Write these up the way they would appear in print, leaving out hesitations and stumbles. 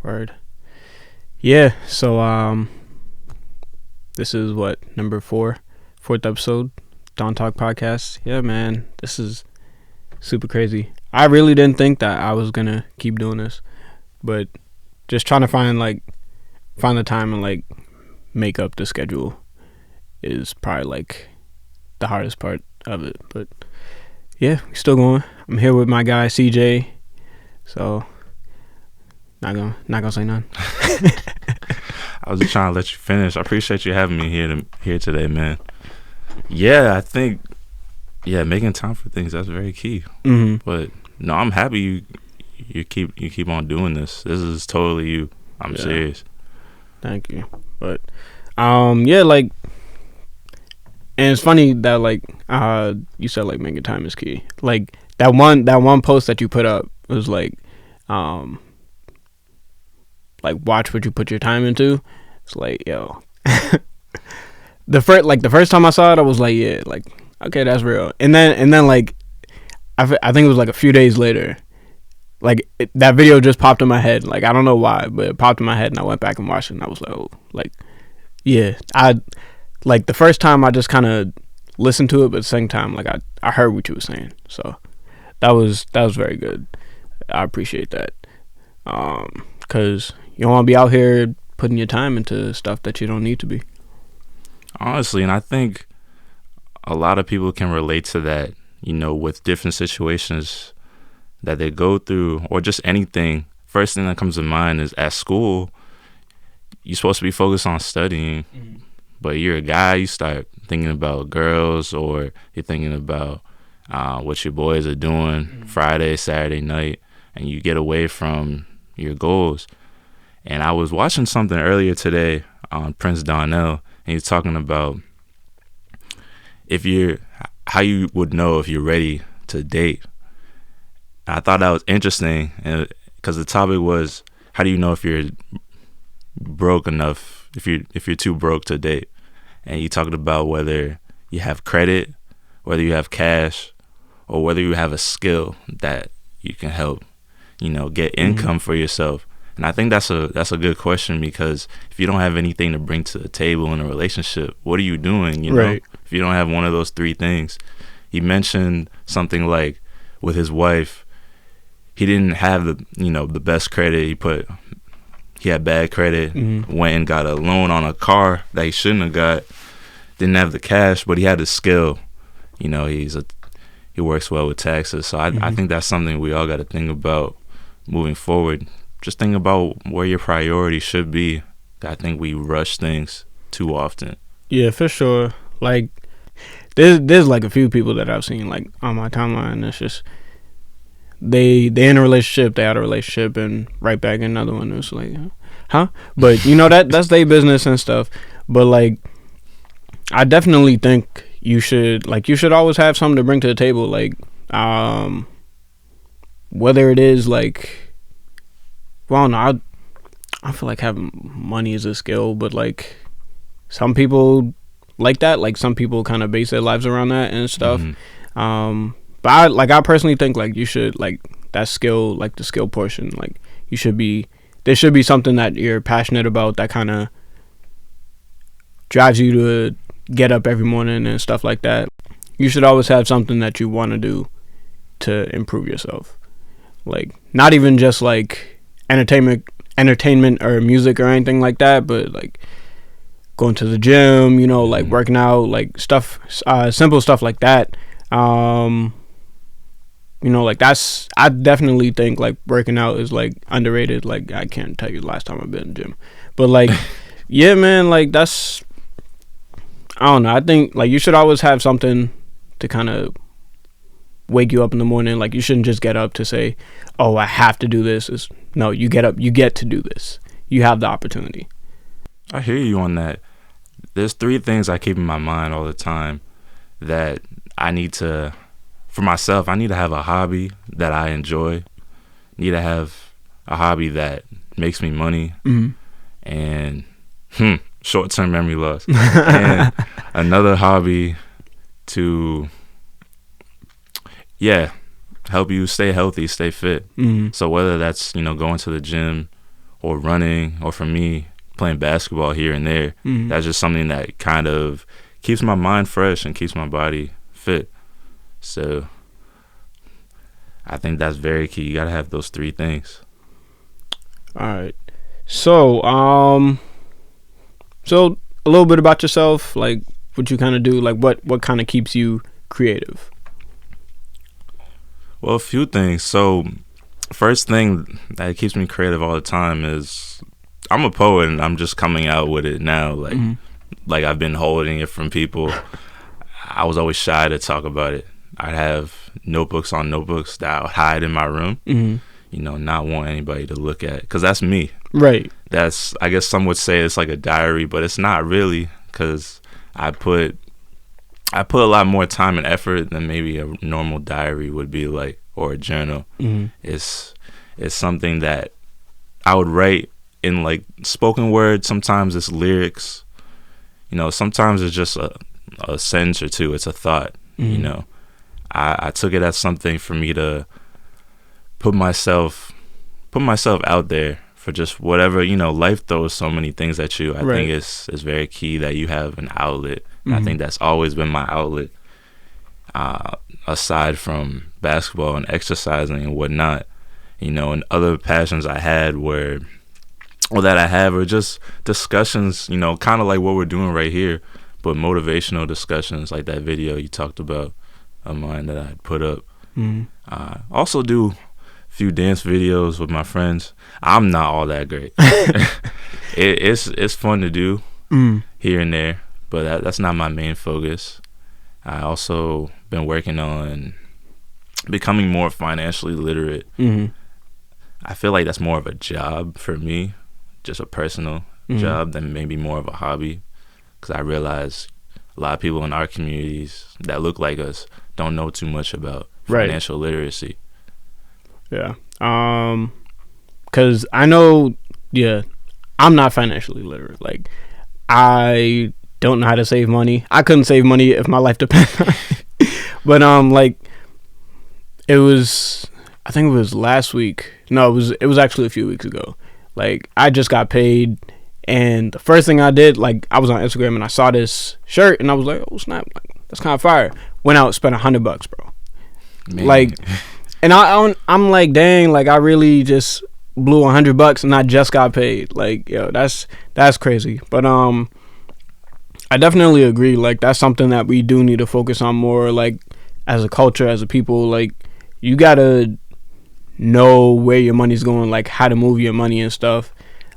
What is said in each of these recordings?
Word. Yeah. So this is what number fourth episode, Dawn Talk podcast. Yeah, man, this is super crazy. I really didn't think that I was gonna keep doing this, but just trying to find the time and make up the schedule is probably the hardest part of it. But yeah, we still going. I'm here with my guy CJ, so not gonna say nothing. I was just trying to let you finish. I appreciate you having me here today, man. Yeah, I think making time for things, that's very key. Mm-hmm. But no, I'm happy you keep on doing this. This is totally you. I'm serious. Thank you. But and it's funny that you said making time is key. That one post that you put up was watch what you put your time into. It's yo. the first time I saw it, I was okay, that's real. And then I think it was a few days later, that video just popped in my head. I don't know why, but it popped in my head, and I went back and watched it, and I was the first time I just kind of listened to it, but at the same time, I heard what you were saying. So that was very good. I appreciate that. 'Cause you don't want to be out here putting your time into stuff that you don't need to be. Honestly, and I think a lot of people can relate to that, with different situations that they go through or just anything. First thing that comes to mind is at school, you're supposed to be focused on studying, but you're a guy, you start thinking about girls, or you're thinking about what your boys are doing Friday, Saturday night, and you get away from your goals. And I was watching something earlier today on Prince Donnell, and he's talking about how you would know if you're ready to date. And I thought that was interesting, because the topic was, how do you know if you're broke enough, if you're too broke to date? And he talked about whether you have credit, whether you have cash, or whether you have a skill that you can help, get income for yourself. And I think that's a good question, because if you don't have anything to bring to the table in a relationship, what are you doing? Right. If you don't have one of those three things. He mentioned something like with his wife, he didn't have the best credit. He had bad credit, went and got a loan on a car that he shouldn't have got, didn't have the cash, but he had the skill. He works well with taxes. So I think that's something we all got to think about moving forward. Just think about where your priority should be. I think we rush things too often. Yeah, for sure. There's a few people that I've seen on my timeline. It's just they in a relationship, they out of a relationship, and right back in another one. It's huh? But that's their business and stuff. But I definitely think you should always have something to bring to the table. Whether it is well, no, I feel having money is a skill, but some people like that. Some people kind of base their lives around that and stuff. But I personally think you should that skill, the skill portion, there should be something that you're passionate about that kind of drives you to get up every morning and stuff like that. You should always have something that you want to do to improve yourself. Not even just entertainment or music or anything like that, but going to the gym, working out, stuff, simple stuff like that. That's, I definitely think working out is underrated. I can't tell you the last time I've been in the gym, but yeah, man, that's, I don't know. I think you should always have something to kind of wake you up in the morning. You shouldn't just get up to say, oh, I have to do this. No, you get up, you get to do this. You have the opportunity. I hear you on that. There's three things I keep in my mind all the time that I need to, for myself, I need to have a hobby that I enjoy. Need to have a hobby that makes me money. And short-term memory loss. And another hobby to help you stay healthy, stay fit. So whether that's going to the gym, or running, or for me, playing basketball here and there. That's just something that kind of keeps my mind fresh and keeps my body fit. So I think that's very key. You got to have those three things. All right. So, so a little bit about yourself, like what you kind of do, like what kind of keeps you creative? Well, a few things. So, first thing that keeps me creative all the time is I'm a poet, and I'm just coming out with it now. Like I've been holding it from people. I was always shy to talk about it. I'd have notebooks on notebooks that I would hide in my room. You know, not want anybody to look at, because that's me. Right. That's, I guess some would say it's like a diary, but it's not really, because I put a lot more time and effort than maybe a normal diary would be like, or a journal. It's something that I would write in like spoken word. Sometimes it's lyrics. You know, sometimes it's just a sentence or two. It's a thought. You know, I took it as something for me to put myself out there for just whatever, you know. Life throws so many things at you. I think it's very key that you have an outlet. I think that's always been my outlet, aside from basketball and exercising and whatnot. You know, and other passions I had were just discussions, you know, kind of like what we're doing right here, but motivational discussions, like that video you talked about of mine that I put up. Also do few dance videos with my friends. I'm not all that great. It's fun to do here and there, but that's not my main focus. I also been working on becoming more financially literate. I feel like that's more of a job for me, just a personal job, than maybe more of a hobby, because I realize a lot of people in our communities that look like us don't know too much about financial literacy. Yeah. Because I know, I'm not financially literate. Like, I don't know how to save money. I couldn't save money if my life depended on it. But, like, I think it was last week. No, it was actually a few weeks ago. Like, I just got paid, and the first thing I did, like, I was on Instagram and I saw this shirt, and I was like, oh, snap, like, that's kind of fire. Went out, spent $100, bro. Man. Like, and I'm like, dang, like, I really just blew $100 and I just got paid. Like, yo, that's crazy. But I definitely agree. Like, that's something that we do need to focus on more. Like, as a culture, as a people, like, you gotta know where your money's going, like how to move your money and stuff.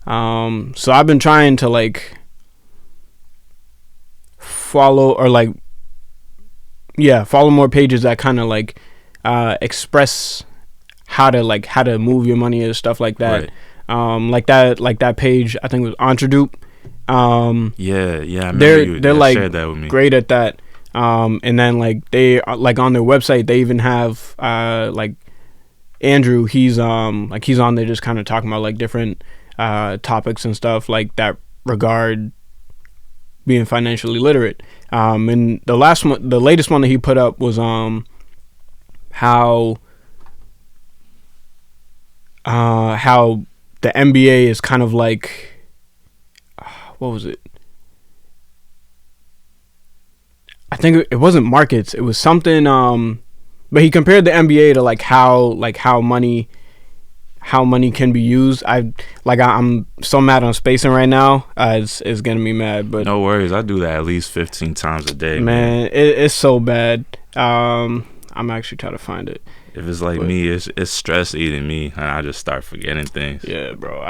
So I've been trying to like follow more pages that kind of like express how to move your money and stuff like that. Like that page, I think it was Entredupe. Yeah, I remember they're like shared that with me. Great at that. And then like they like on their website they even have like Andrew, he's on there just kind of talking about like different topics and stuff like that regard being financially literate. And the latest one that he put up was how the NBA is kind of like, what was it? I think it wasn't markets. It was something. But he compared the NBA to like how money can be used. I'm so mad on spacing right now. It's getting me mad. But no worries, I do that at least 15 times a day. Man, it's so bad. I'm actually trying to find it. If it's like me, it's stress eating me, and I just start forgetting things. Yeah, bro.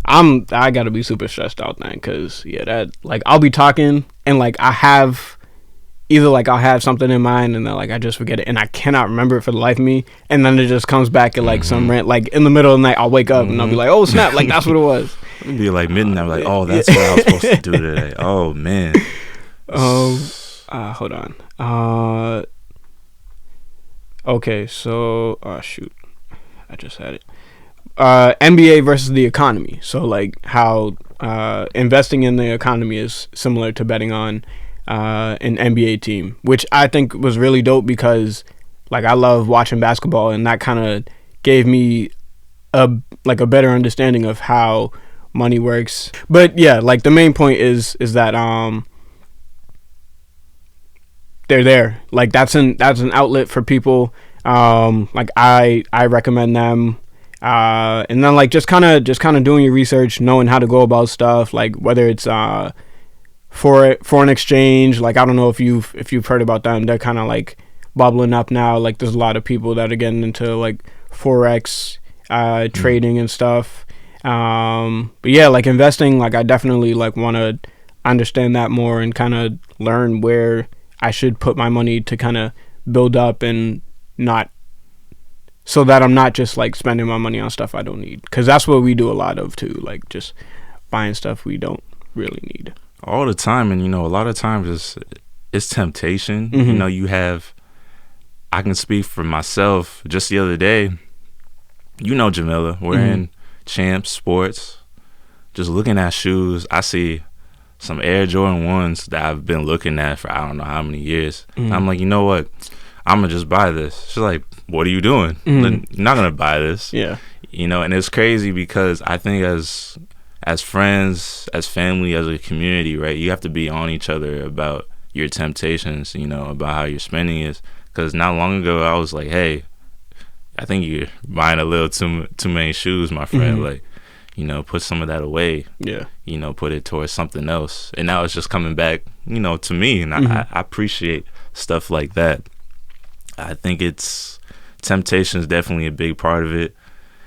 I gotta be super stressed out then, cause that like I'll be talking and like I'll have something in mind and then like I just forget it and I cannot remember it for the life of me, and then it just comes back at like some rant, like in the middle of the night I'll wake up and I'll be like, oh snap, like that's what it was. It'd be like midnight, like, oh, that's what I was supposed to do today. Oh man. Hold on. Okay, so shoot, I just had it. NBA versus the economy. So like how investing in the economy is similar to betting on an NBA team, which I think was really dope because like I love watching basketball, and that kind of gave me a like a better understanding of how money works. But yeah, like the main point is that they're there. Like that's an outlet for people. Like I recommend them. And then like just kind of doing your research, knowing how to go about stuff, like whether it's foreign exchange. Like I don't know if you've heard about them. They're kind of like bubbling up now. Like there's a lot of people that are getting into like forex trading and stuff. But yeah, like investing, like I definitely like want to understand that more and kind of learn where I should put my money to kind of build up, and not so that I'm not just like spending my money on stuff I don't need, because that's what we do a lot of too, like just buying stuff we don't really need all the time. And a lot of times it's temptation. Mm-hmm. I can speak for myself. Just the other day, Jamila, we're in Champs Sports, just looking at shoes. I see some Air Jordan 1s that I've been looking at for I don't know how many years. I'm like, you know what? I'm going to just buy this. She's like, what are you doing? You're not going to buy this. Yeah. And it's crazy because I think as friends, as family, as a community, right, you have to be on each other about your temptations, about how your spending is. Because not long ago, I was like, hey, I think you're buying a little too many shoes, my friend. Like, put some of that away. Yeah. Put it towards something else. And now it's just coming back, to me. And I appreciate stuff like that. I think temptation is definitely a big part of it.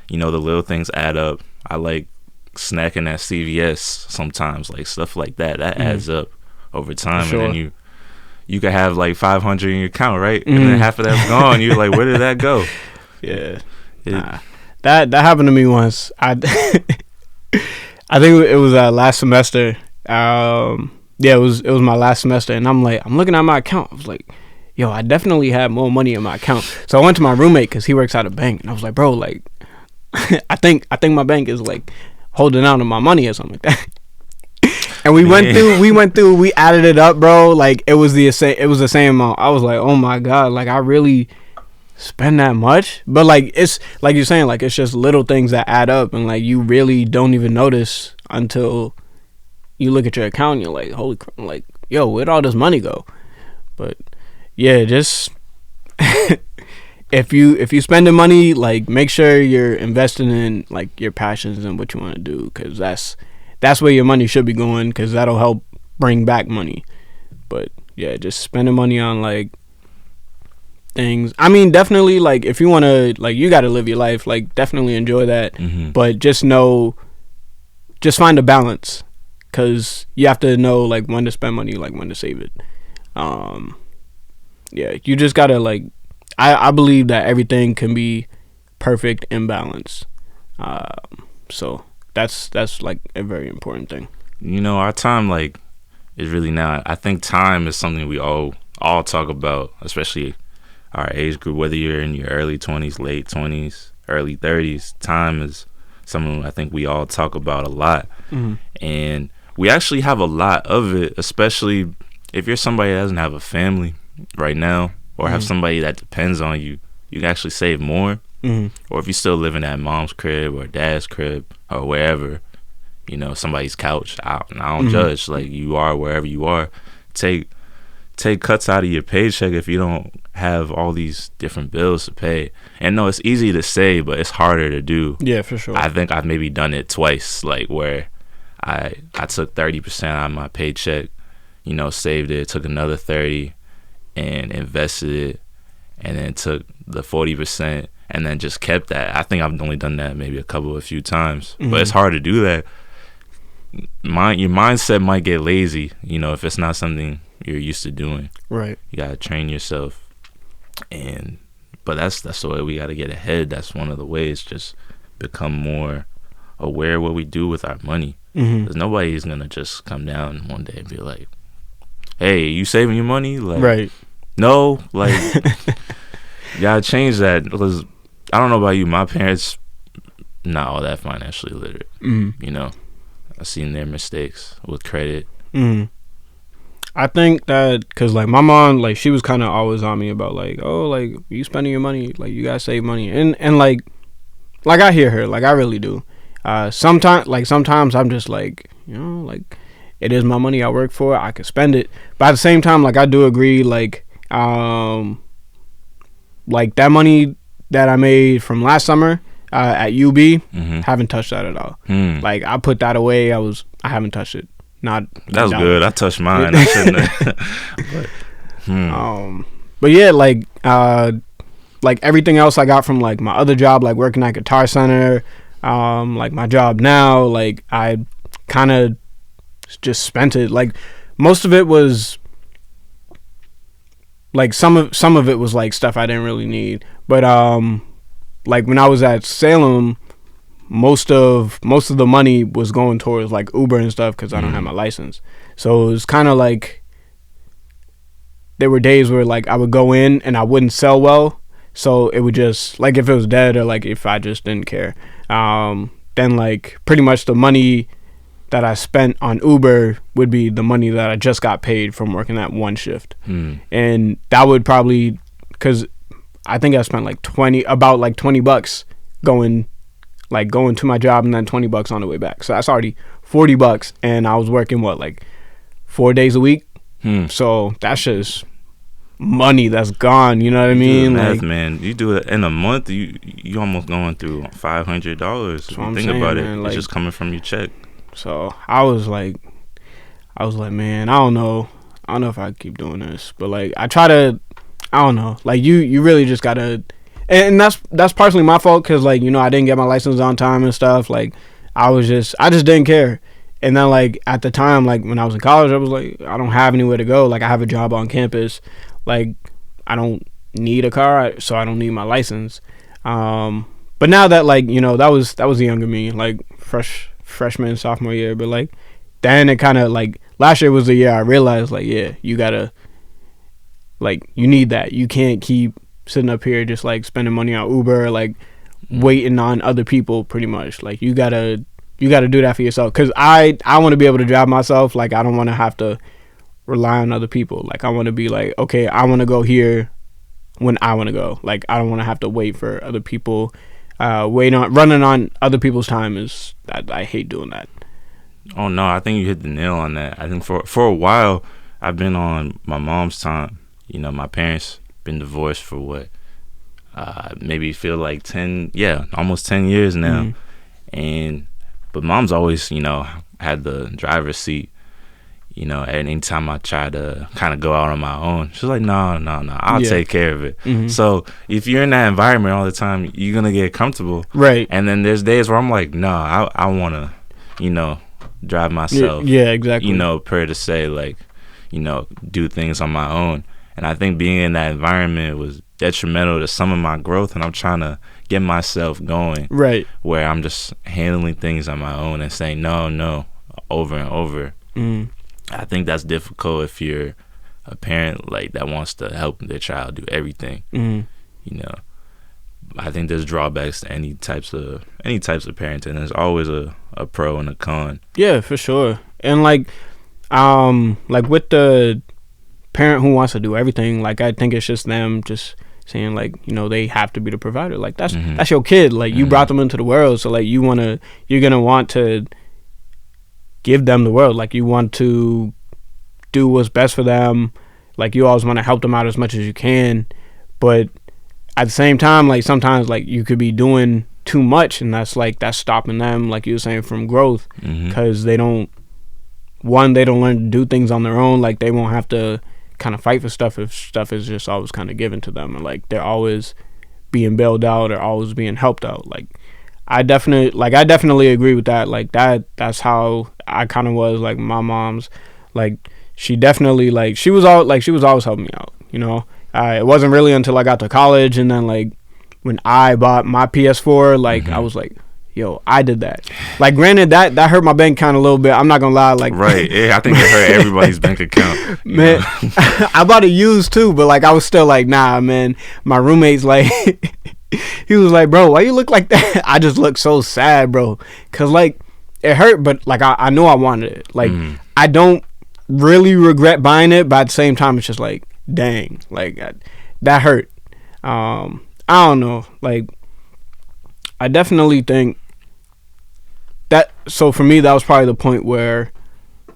The little things add up. I like snacking at CVS sometimes, like stuff like that. That adds up over time. Sure. And then you could have like 500 in your account, right? And then half of that's gone. You're like, where did that go? Yeah. That happened to me once. I think it was last semester. It was my last semester, and I'm looking at my account. I was like, yo, I definitely had more money in my account. So I went to my roommate because he works at a bank, and I was like, bro, like, I think my bank is like holding out on my money or something like that. And we went through, we added it up, bro. Like it was the same amount. I was like, oh my god, like I really spend that much. But like it's like you're saying, like it's just little things that add up, and like you really don't even notice until you look at your account and you're like, holy crap, like, yo, where'd all this money go? But yeah, just if you spending money, like make sure you're investing in like your passions and what you want to do, because that's where your money should be going, because that'll help bring back money. But yeah, just spending money on like things. I mean, definitely, like if you want to, like, you got to live your life, like definitely enjoy that. But just find a balance, because you have to know like when to spend money, like when to save it. Yeah, you just gotta like, I believe that everything can be perfect in balance. So that's like a very important thing. Our time like is really not. I think time is something we all talk about, especially our age group, whether you're in your early 20s, late 20s, early 30s. Time is something I think we all talk about a lot. And we actually have a lot of it, especially if you're somebody that doesn't have a family right now, or have somebody that depends on you. You can actually save more. Or if you're still living at mom's crib or dad's crib or wherever, somebody's couch, I don't judge. Like, you are wherever you are. Take cuts out of your paycheck if you don't have all these different bills to pay. And no, it's easy to say, but it's harder to do. Yeah, for sure. I think I've maybe done it twice, like where I took 30% out of my paycheck, saved it, took another 30 and invested it, and then took the 40% and then just kept that. I think I've only done that maybe a few times, but it's hard to do that. Your mindset might get lazy, if it's not something you're used to doing. Right. You gotta train yourself, but that's the way we gotta get ahead. That's one of the ways. Just become more aware of what we do with our money. Because nobody's gonna just come down one day and be like, "Hey, you saving your money?" Like, right. No, like, you gotta change that. Because I don't know about you, my parents not all that financially literate. I've seen their mistakes with credit. I think that because like my mom, like she was kind of always on me about like, oh, like you spending your money, like you gotta save money, and like like I hear her, like I really do. Sometimes I'm just like, like it is my money I work for. I could spend it, but at the same time, like I do agree, like that money that I made from last summer at UB, haven't touched that at all. Like I put that away. I haven't touched it. Not that was good. I touched mine. I shouldn't have. But yeah, like everything else I got from like my other job, like working at Guitar Center, like my job now, like I kind of just spent it. Like most of it was like some of it was like stuff I didn't really need. But like when I was at Salem, most of the money was going towards like Uber and stuff because I don't have my license. So it was kind of like there were days where like I would go in and I wouldn't sell well, so it would just like if it was dead or like if I just didn't care, then like pretty much the money that I spent on Uber would be the money that I just got paid from working that one shift. And that would probably, because I think I spent like $20 going to my job and then $20 on the way back. So that's already $40, and I was working like 4 days a week. So that's just money that's gone. You know what I mean? Math, like, man, you do it in a month. You almost going through $500. If you think about it, it's just coming from your check. So I was like, man, I don't know if I keep doing this, but like I don't know, like you really just gotta, and that's partially my fault because like I didn't get my license on time and stuff. Like I just didn't care. And then like at the time, like when I was in college, I was like, I don't have anywhere to go. Like I have a job on campus. Like I don't need a car, so I don't need my license. But now that like that was the younger me, like freshman, sophomore year. But like then it kind of like last year was the year I realized like, yeah, you gotta, like, you need that. You can't keep sitting up here just like spending money on Uber, like waiting on other people. Pretty much like you gotta do that for yourself, because I want to be able to drive myself. Like I don't want to have to rely on other people. Like I want to be like, okay, I want to go here when I want to go. Like I don't want to have to wait for other people. Running on other people's time is, I hate doing that. Oh no, I think you hit the nail on that. I think for a while I've been on my mom's time. My parents been divorced for what, maybe feel like almost 10 years now. But mom's always had the driver's seat. At any time I try to kind of go out on my own, she's like, no, I'll take care of it. So if you're in that environment all the time, you're gonna get comfortable, right? And then there's days where I'm like, no, I want to drive myself. Yeah, exactly. Per to say, like, do things on my own. And I think being in that environment was detrimental to some of my growth, and I'm trying to get myself going, right, where I'm just handling things on my own and saying no over and over. I think that's difficult if you're a parent like that wants to help their child do everything. I think there's drawbacks to any types of parenting. There's always a pro and a con. Yeah, for sure. And like with the parent who wants to do everything, like I think it's just them just saying like, they have to be the provider. Like that's your kid. Like you brought them into the world, so like you're gonna want to give them the world. Like you want to do what's best for them. Like you always want to help them out as much as you can, but at the same time, like sometimes like you could be doing too much, and that's stopping them, like you were saying, from growth, because they don't learn to do things on their own. Like they won't have to kind of fight for stuff if stuff is just always kind of given to them, and like they're always being bailed out or always being helped out. Like I definitely agree with that. Like that's how I kind of was. Like my mom's, like she definitely, like she was always helping me out. It wasn't really until I got to college, and then like when I bought my PS4, like I was like, yo, I did that. Like granted that hurt my bank account a little bit. I'm not gonna lie. Like right, yeah, I think it hurt everybody's bank account. Man, I bought it used too, but like I was still like, nah, man. My roommate's like. He was like, bro, why you look like that? I just look so sad, bro. Because, like, it hurt, but, like, I know I wanted it. Like, I don't really regret buying it, but at the same time, it's just like, dang. Like, that hurt. I don't know. Like, I definitely think that. So for me, that was probably the point where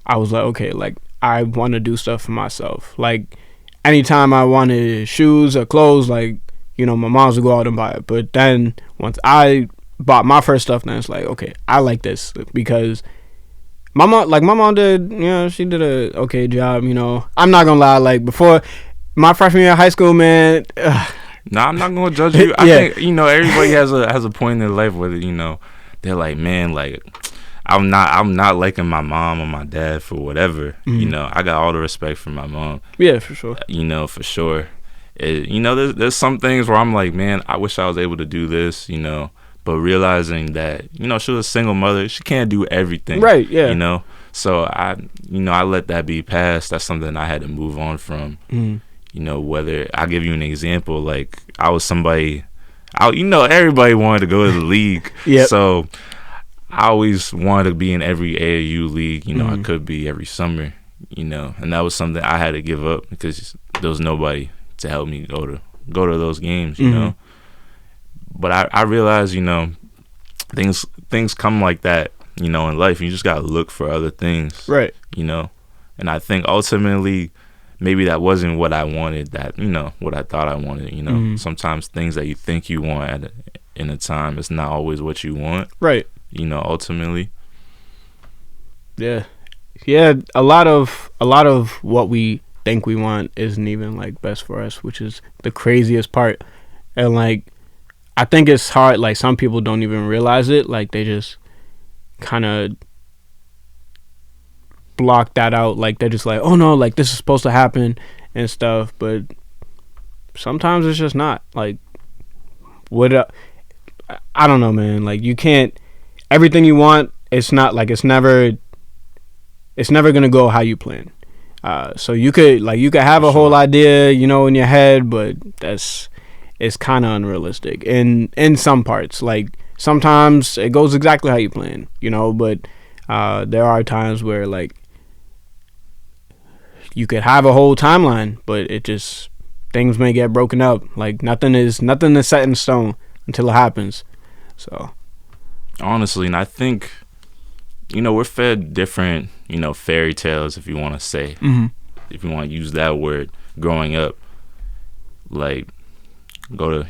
I was like, okay, like I want to do stuff for myself. Like anytime I wanted shoes or clothes, like my moms would go out and buy it. But then once I bought my first stuff, then it's like, okay, I like this because my mom did, she did a okay job. I'm not gonna lie, like before my freshman year of high school, man. No, I'm not gonna judge you. I think everybody has a point in their life where they're like, man, like I'm not liking my mom or my dad for whatever. I got all the respect for my mom. Yeah, for sure. For sure. There's some things where I'm like, man, I wish I was able to do this. But realizing that she was a single mother, she can't do everything. Right. Yeah. So I let that be past. That's something I had to move on from. Whether I'll give you an example, like I was somebody, everybody wanted to go to the league. Yeah. So I always wanted to be in every AAU league, I could be every summer, and that was something I had to give up because there was nobody to help me go to those games, But I realized, things come like that, in life. You just gotta look for other things, right? And I think ultimately, maybe that wasn't what I wanted. That what I thought I wanted. Sometimes things that you think you want in a time, it's not always what you want, right? Ultimately. Yeah. A lot of what we think we want isn't even like best for us, which is the craziest part. And like, I think it's hard. Like some people don't even realize it. Like they just kind of block that out. Like they're just like, oh no, like this is supposed to happen and stuff. But sometimes it's just not. Like I don't know, man. Like you can't. Everything you want, it's not like it's never gonna go how you plan. So you could have a whole idea, in your head, but it's kind of unrealistic in some parts. Like sometimes it goes exactly how you plan, but there are times where like you could have a whole timeline, but it just things may get broken up. Like nothing is set in stone until it happens. So honestly, and I think we're fed different fairy tales, if you want to say, if you want to use that word, growing up. Like go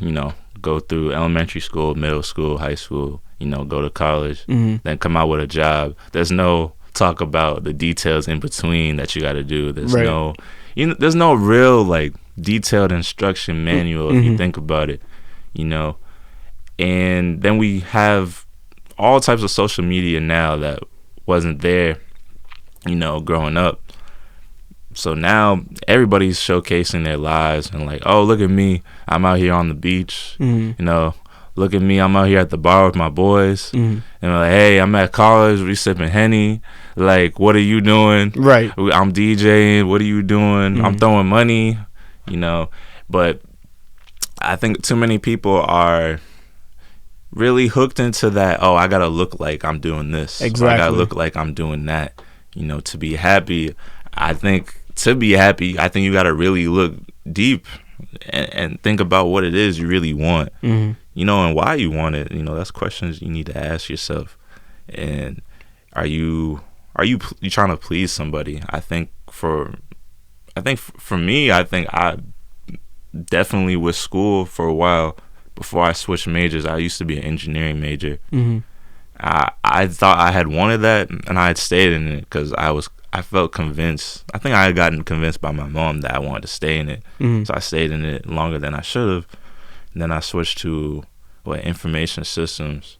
through elementary school, middle school, high school, go to college, then come out with a job. There's no talk about the details in between that you got to do. There's no there's no real like detailed instruction manual if you think about it, and then we have all types of social media now that wasn't there, growing up. So now everybody's showcasing their lives and like, oh, look at me, I'm out here on the beach, look at me, I'm out here at the bar with my boys, and like, hey, I'm at college, we sipping Henny, like, what are you doing? Right. I'm DJing, what are you doing? I'm throwing money, but I think too many people are really hooked into that. Oh, I gotta look like I'm doing this. Exactly. I gotta look like I'm doing that. To be happy. I think you gotta really look deep and think about what it is you really want. And why you want it. That's questions you need to ask yourself. And are you trying to please somebody? I think for me, I think I definitely with school for a while. Before I switched majors, I used to be an engineering major. I thought I had wanted that, and I had stayed in it because I felt convinced. I think I had gotten convinced by my mom that I wanted to stay in it. So I stayed in it longer than I should have. And then I switched to information systems,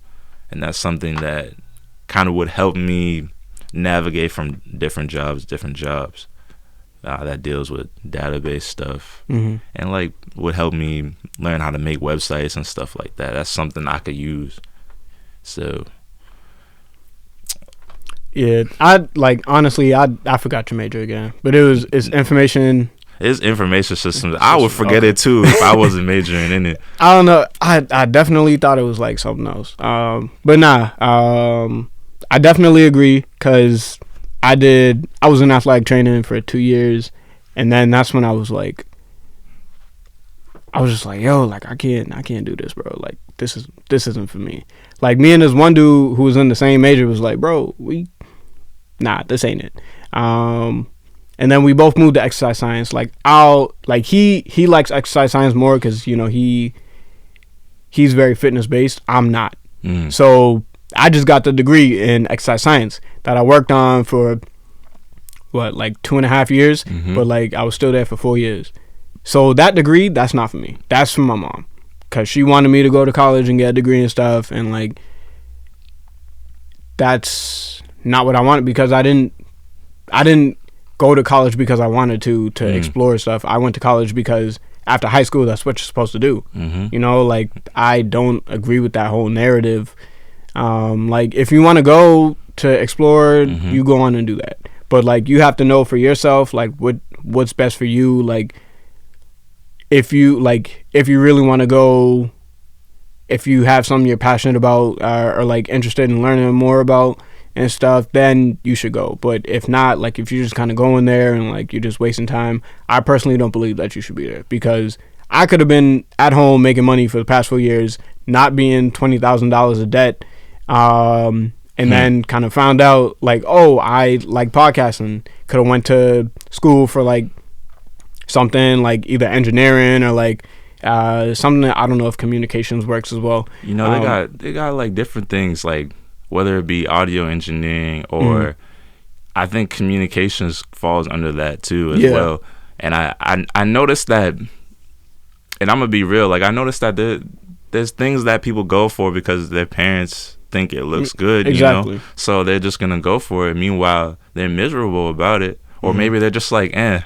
and that's something that kind of would help me navigate from different jobs that deals with database stuff, and like would help me learn how to make websites and stuff like that. That's something I could use. So yeah, honestly, I forgot your major again, but it's information. It's information systems. I would forget it too if I wasn't majoring in it. I don't know. I definitely thought it was like something else. But nah. I definitely agree because I was in athletic training for 2 years, and then that's when I was just like, yo, like I can't do this, bro. Like this isn't for me. Like, me and this one dude who was in the same major was like, bro, this ain't it. And then we both moved to exercise science. Like, he likes exercise science more because, you know, he's very fitness based. I'm not. So I just got the degree in exercise science that I worked on for like 2.5 years, but like I was still there for 4 years. So that degree, that's not for me. That's for my mom, because she wanted me to go to college and get a degree and stuff, and like that's not what I wanted, because I didn't go to college because I wanted to explore stuff. I went to college because after high school, that's what you're supposed to do. You know, like, I don't agree with that whole narrative. Like, if you want to go to explore, you go on and do that. But like, you have to know for yourself, like, what's best for you. Like, if you really want to go, if you have something you're passionate about, or like interested in learning more about and stuff, then you should go. But if not, like, if you're just kind of going there and like you're just wasting time, I personally don't believe that you should be there, because I could have been at home making money for the past 4 years, not being $20,000 of debt, and then kind of found out like, oh, I like podcasting. Could have went to school for like something like either engineering or like something that, I don't know if communications works as well. You know, they got like different things, like whether it be audio engineering or I think communications falls under that too as well. And I noticed that, and I'm gonna be real, like, I noticed that there's things that people go for because their parents think it looks good, exactly. You know, so they're just gonna go for it. Meanwhile, they're miserable about it, or maybe they're just like, eh.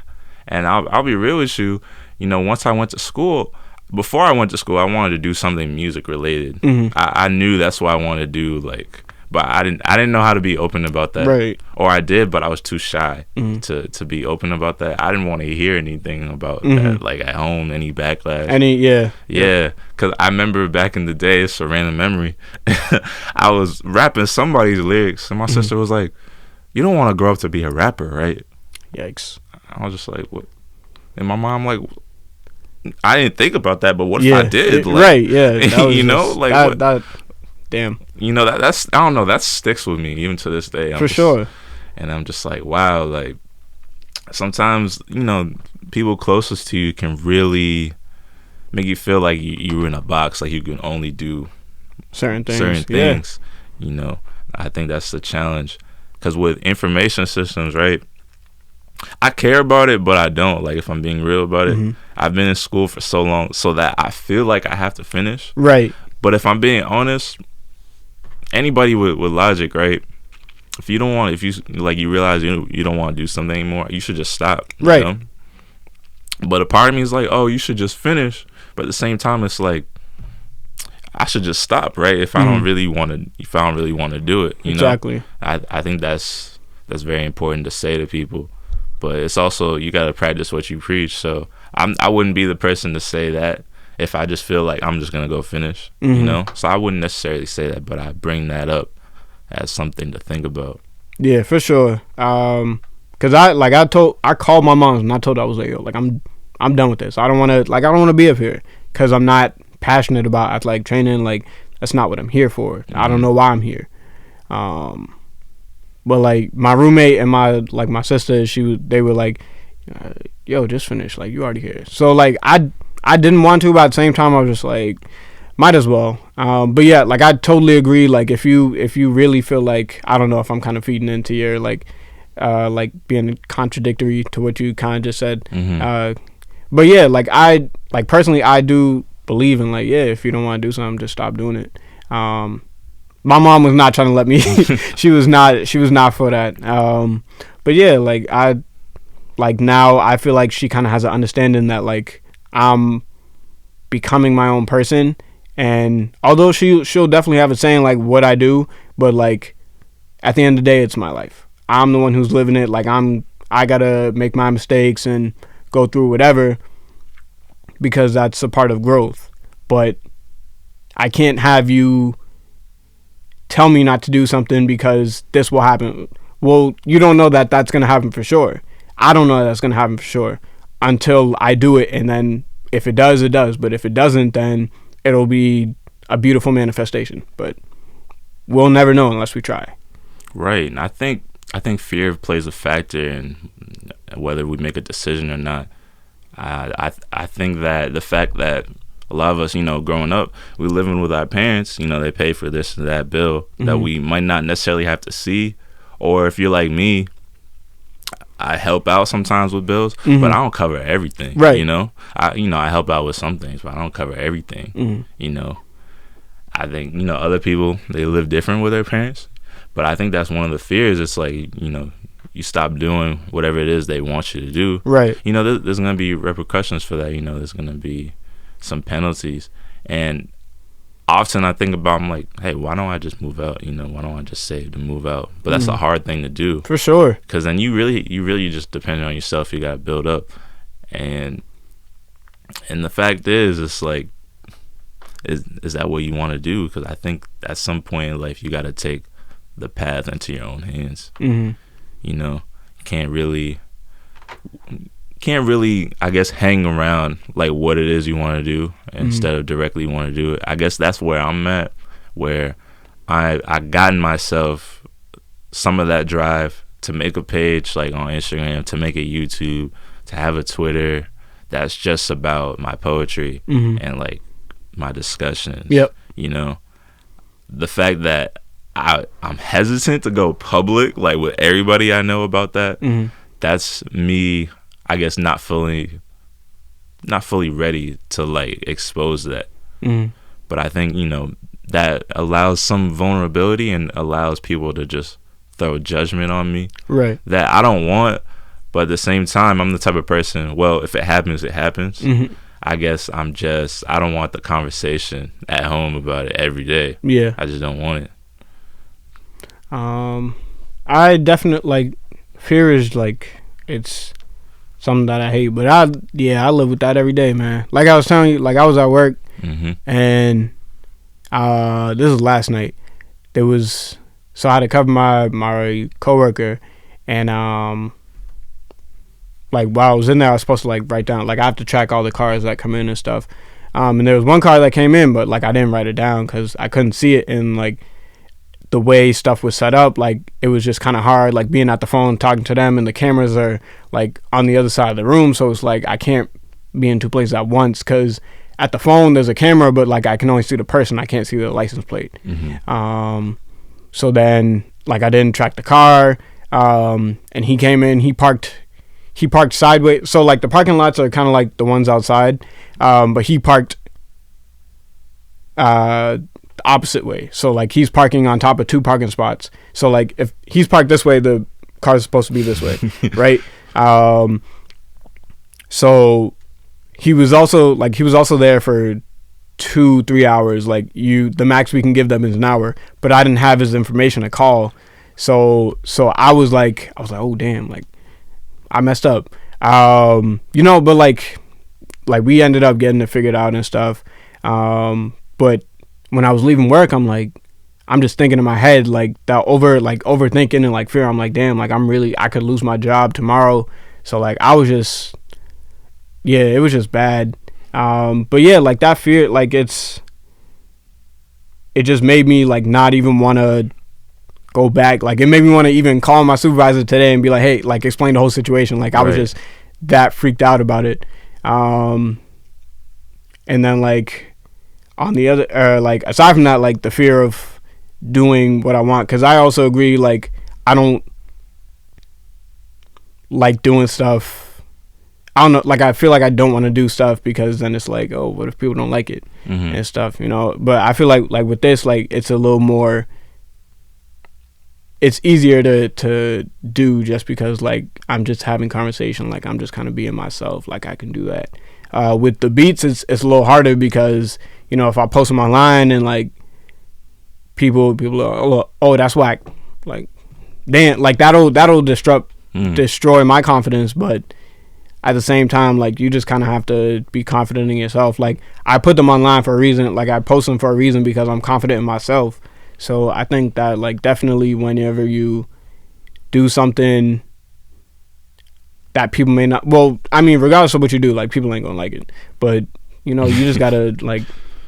And I'll be real with you. You know, once I went to school, before I went to school, I wanted to do something music related. I knew that's what I wanted to do, like, but I didn't know how to be open about that. Right. Or I did, but I was too shy to be open about that. I didn't want to hear anything about that, like at home, any backlash. Yeah. Because I remember back in the day, it's a random memory. I was rapping somebody's lyrics, and my sister was like, "You don't want to grow up to be a rapper, right?" Yikes. I was just like, "What?" And my mom like, I didn't think about that, but what if I did? Like, right, yeah. You know, like, that damn. You know, that's, I don't know, that sticks with me even to this day. Sure. And I'm just like, wow, like, sometimes, you know, people closest to you can really make you feel like you're in a box, like you can only do certain things. You know, I think that's the challenge. Because with information systems, right, I care about it, but I don't. Like, if I'm being real about it, I've been in school for so long so that I feel like I have to finish. Right. But if I'm being honest, anybody with logic, right? If you realize you don't want to do something anymore, you should just stop. Right. You know? But a part of me is like, oh, you should just finish. But at the same time, it's like, I should just stop, right? If I don't really want to do it, you exactly. know? I think that's very important to say to people. But it's also, you got to practice what you preach. So I wouldn't be the person to say that if I just feel like I'm just going to go finish, you know? So I wouldn't necessarily say that, but I bring that up as something to think about. Yeah, for sure. Cause I called my mom and I told her, I was like, yo, like, I'm done with this. I don't want to be up here cause I'm not passionate about athletic training. Like, that's not what I'm here for. I don't know why I'm here. But like my roommate and my sister, they were like, yo, just finish. Like, you already here. So like I didn't want to, but at the same time I was just like, might as well. But yeah, like, I totally agree. Like, if you really feel like, I don't know if I'm kind of feeding into your like being contradictory to what you kind of just said. But yeah, like personally, I do believe in, like, yeah, if you don't want to do something, just stop doing it. My mom was not trying to let me. she was not for that. But yeah, like now I feel like she kind of has an understanding that like I'm becoming my own person, and although she'll definitely have a saying like what I do, but like at the end of the day, it's my life. I'm the one who's living it. Like, I gotta make my mistakes and go through whatever, because that's a part of growth. But I can't have you tell me not to do something because this will happen. Well, you don't know that that's going to happen for sure. I don't know that's going to happen for sure until I do it. And then if it does, it does. But if it doesn't, then it'll be a beautiful manifestation. But we'll never know unless we try. Right. And I think fear plays a factor in whether we make a decision or not. I think that the fact that a lot of us, growing up, we living with our parents, they pay for this and that bill that we might not necessarily have to see. Or if you're like me, I help out sometimes with bills, but I don't cover everything. Right. I help out with some things, but I don't cover everything. I think, other people, they live different with their parents, but I think that's one of the fears. It's like, you stop doing whatever it is they want you to do. Right. There's going to be repercussions for that. There's going to be some penalties. And often I think about, I'm like, hey, why don't I just move out? Why don't I just save to move out? But that's a hard thing to do. For sure. Because then you really just depend on yourself. You got to build up. And the fact is, it's like, is that what you want to do? Because I think at some point in life, you got to take the path into your own hands. You can't really, I guess, hang around like what it is you want to do instead of directly want to do it. I guess that's where I'm at, where I gotten myself some of that drive to make a page like on Instagram, to make a YouTube, to have a Twitter that's just about my poetry and like my discussions. Yep. The fact that I'm hesitant to go public, like with everybody I know about that. That's me, I guess, not fully ready to like expose that. But I think that allows some vulnerability and allows people to just throw judgment on me. Right. That I don't want, but at the same time, I'm the type of person. Well, if it happens, it happens. I guess I don't want the conversation at home about it every day. Yeah. I just don't want it. I definitely, like, fear is like, it's something that I hate, but I live with that every day, man. Like I was telling you, like I was at work and this was last night. So I had to cover my coworker, and like while I was in there, I was supposed to like write down, like I have to track all the cars that come in and stuff. And there was one car that came in, but like I didn't write it down because I couldn't see it, and like the way stuff was set up, like it was just kind of hard, like being at the phone talking to them, and the cameras are like on the other side of the room, so it's like I can't be in two places at once, because at the phone there's a camera, but like I can only see the person, I can't see the license plate. So then like I didn't track the car, and he came in, he parked sideways, so like the parking lots are kind of like the ones outside, but he parked opposite way, so like he's parking on top of two parking spots, so like if he's parked this way, the car's supposed to be this way. Right. So he was also there for 2-3 hours. Like the max we can give them is an hour, but I didn't have his information to call, so I was like oh damn, like I messed up. But like we ended up getting it figured out and stuff. But when I was leaving work, I'm just thinking in my head, like that overthinking and like fear. I'm like, damn, like I could lose my job tomorrow. So like I was just, it was just bad. But yeah, like that fear, like it just made me like not even want to go back. Like it made me want to even call my supervisor today and be like, hey, like explain the whole situation. Like I was just that freaked out about it. And then like on the other, like aside from that, like the fear of doing what I want, because I also agree, like I don't like doing stuff. I don't know, like I feel like I don't want to do stuff because then it's like, oh, what if people don't like it and stuff, But I feel like with this, like it's a little more, it's easier to do just because like I'm just having conversation, like I'm just kind of being myself, like I can do that. With the beats, it's a little harder because if I post them online and like people are, oh that's whack, like damn, like that'll destroy my confidence. But at the same time, like you just kind of have to be confident in yourself. Like I put them online for a reason, like I post them for a reason because I'm confident in myself. So I think that like definitely whenever you do something that people may not, well, I mean regardless of what you do, like people ain't gonna like it, but you just gotta like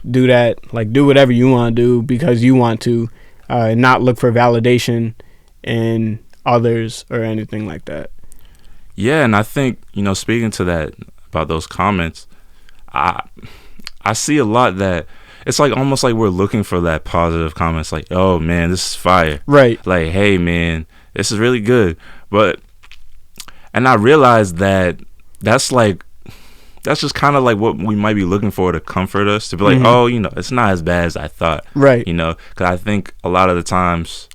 do that. Like, do whatever you want to do because you want to, and not look for validation in others or anything like that. Yeah, and I think, speaking to that about those comments, I see a lot that it's like almost like we're looking for that positive comments, like, oh man, this is fire. Right. Like, hey man, this is really good. And I realized that's just kind of like what we might be looking for to comfort us, to be like, oh, it's not as bad as I thought. Right. Because I think a lot of the times,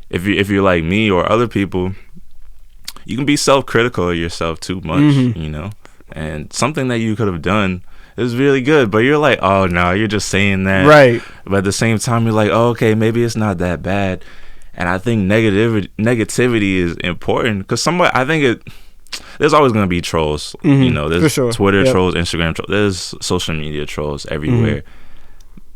if you're like me or other people, you can be self-critical of yourself too much, and something that you could have done is really good, but you're like, oh no, you're just saying that. Right. But at the same time, you're like, oh, okay, maybe it's not that bad. And I think negativity is important because I think there's always going to be trolls. There's Twitter trolls, Instagram trolls, there's social media trolls everywhere.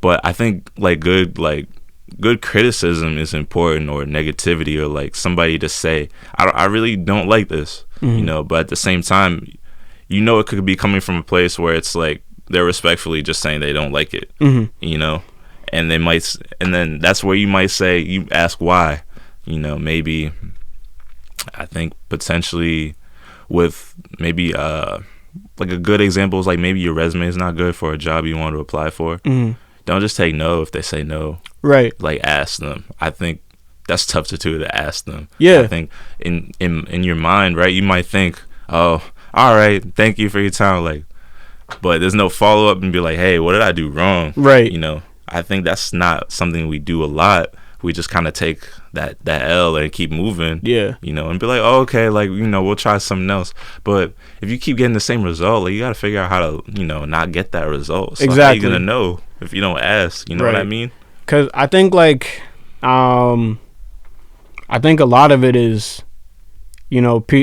But I think good criticism is important, or negativity, or like somebody to say, I really don't like this, but at the same time, it could be coming from a place where it's like they're respectfully just saying they don't like it, and then that's where you might say, you ask why, maybe I think potentially with maybe like a good example is like maybe your resume is not good for a job you want to apply for. Don't just take no if they say no. Right. Like, ask them. I think that's tough to ask them. Yeah. I think in your mind, right, you might think, oh, all right, thank you for your time, like, but there's no follow up and be like, hey, what did I do wrong? Right. I think that's not something we do a lot. We just kind of take that L and keep moving. Yeah. And be like, oh, okay, like, we'll try something else. But if you keep getting the same result, like, you got to figure out how to, not get that result. So exactly. How are you going to know if you don't ask? You know what I mean? Because I think, like, I think a lot of it is,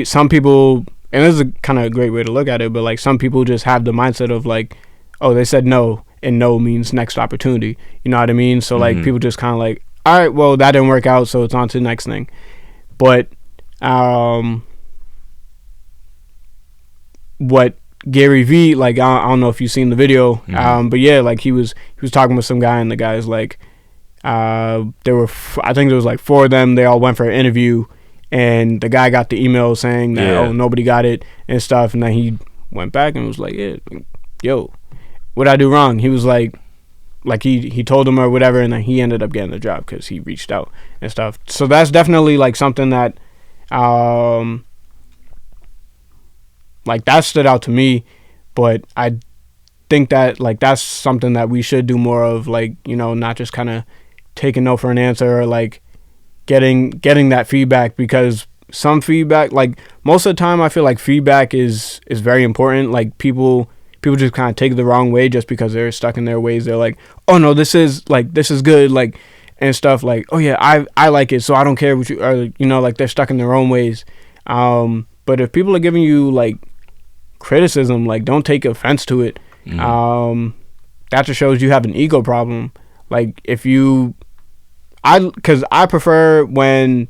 some people, and this is kind of a great way to look at it, but, like, some people just have the mindset of, like, oh, they said no, and no means next opportunity. You know what I mean? So, like, people just kind of like, all right, well, that didn't work out, so it's on to the next thing. But what Gary Vee, like, I don't know if you've seen the video, but yeah, like, he was talking with some guy, and the guy's like, I think there was like 4 of them. They all went for an interview, and the guy got the email saying that, oh, nobody got it and stuff, and then he went back and was like, yeah, yo, what'd I do wrong? He was like he told him or whatever, and then he ended up getting the job because he reached out and stuff. So that's definitely like something that like that stood out to me. But I think that like that's something that we should do more of, like, not just kind of taking no for an answer, or like getting that feedback, because some feedback, like most of the time, I feel like feedback is very important. Like people just kind of take it the wrong way just because they're stuck in their ways. They're like, oh no, this is good, like, and stuff, like, oh yeah, I like it, so I don't care what you are, like they're stuck in their own ways. But if people are giving you like criticism, like, don't take offense to it. That just shows you have an ego problem. Like, because I prefer when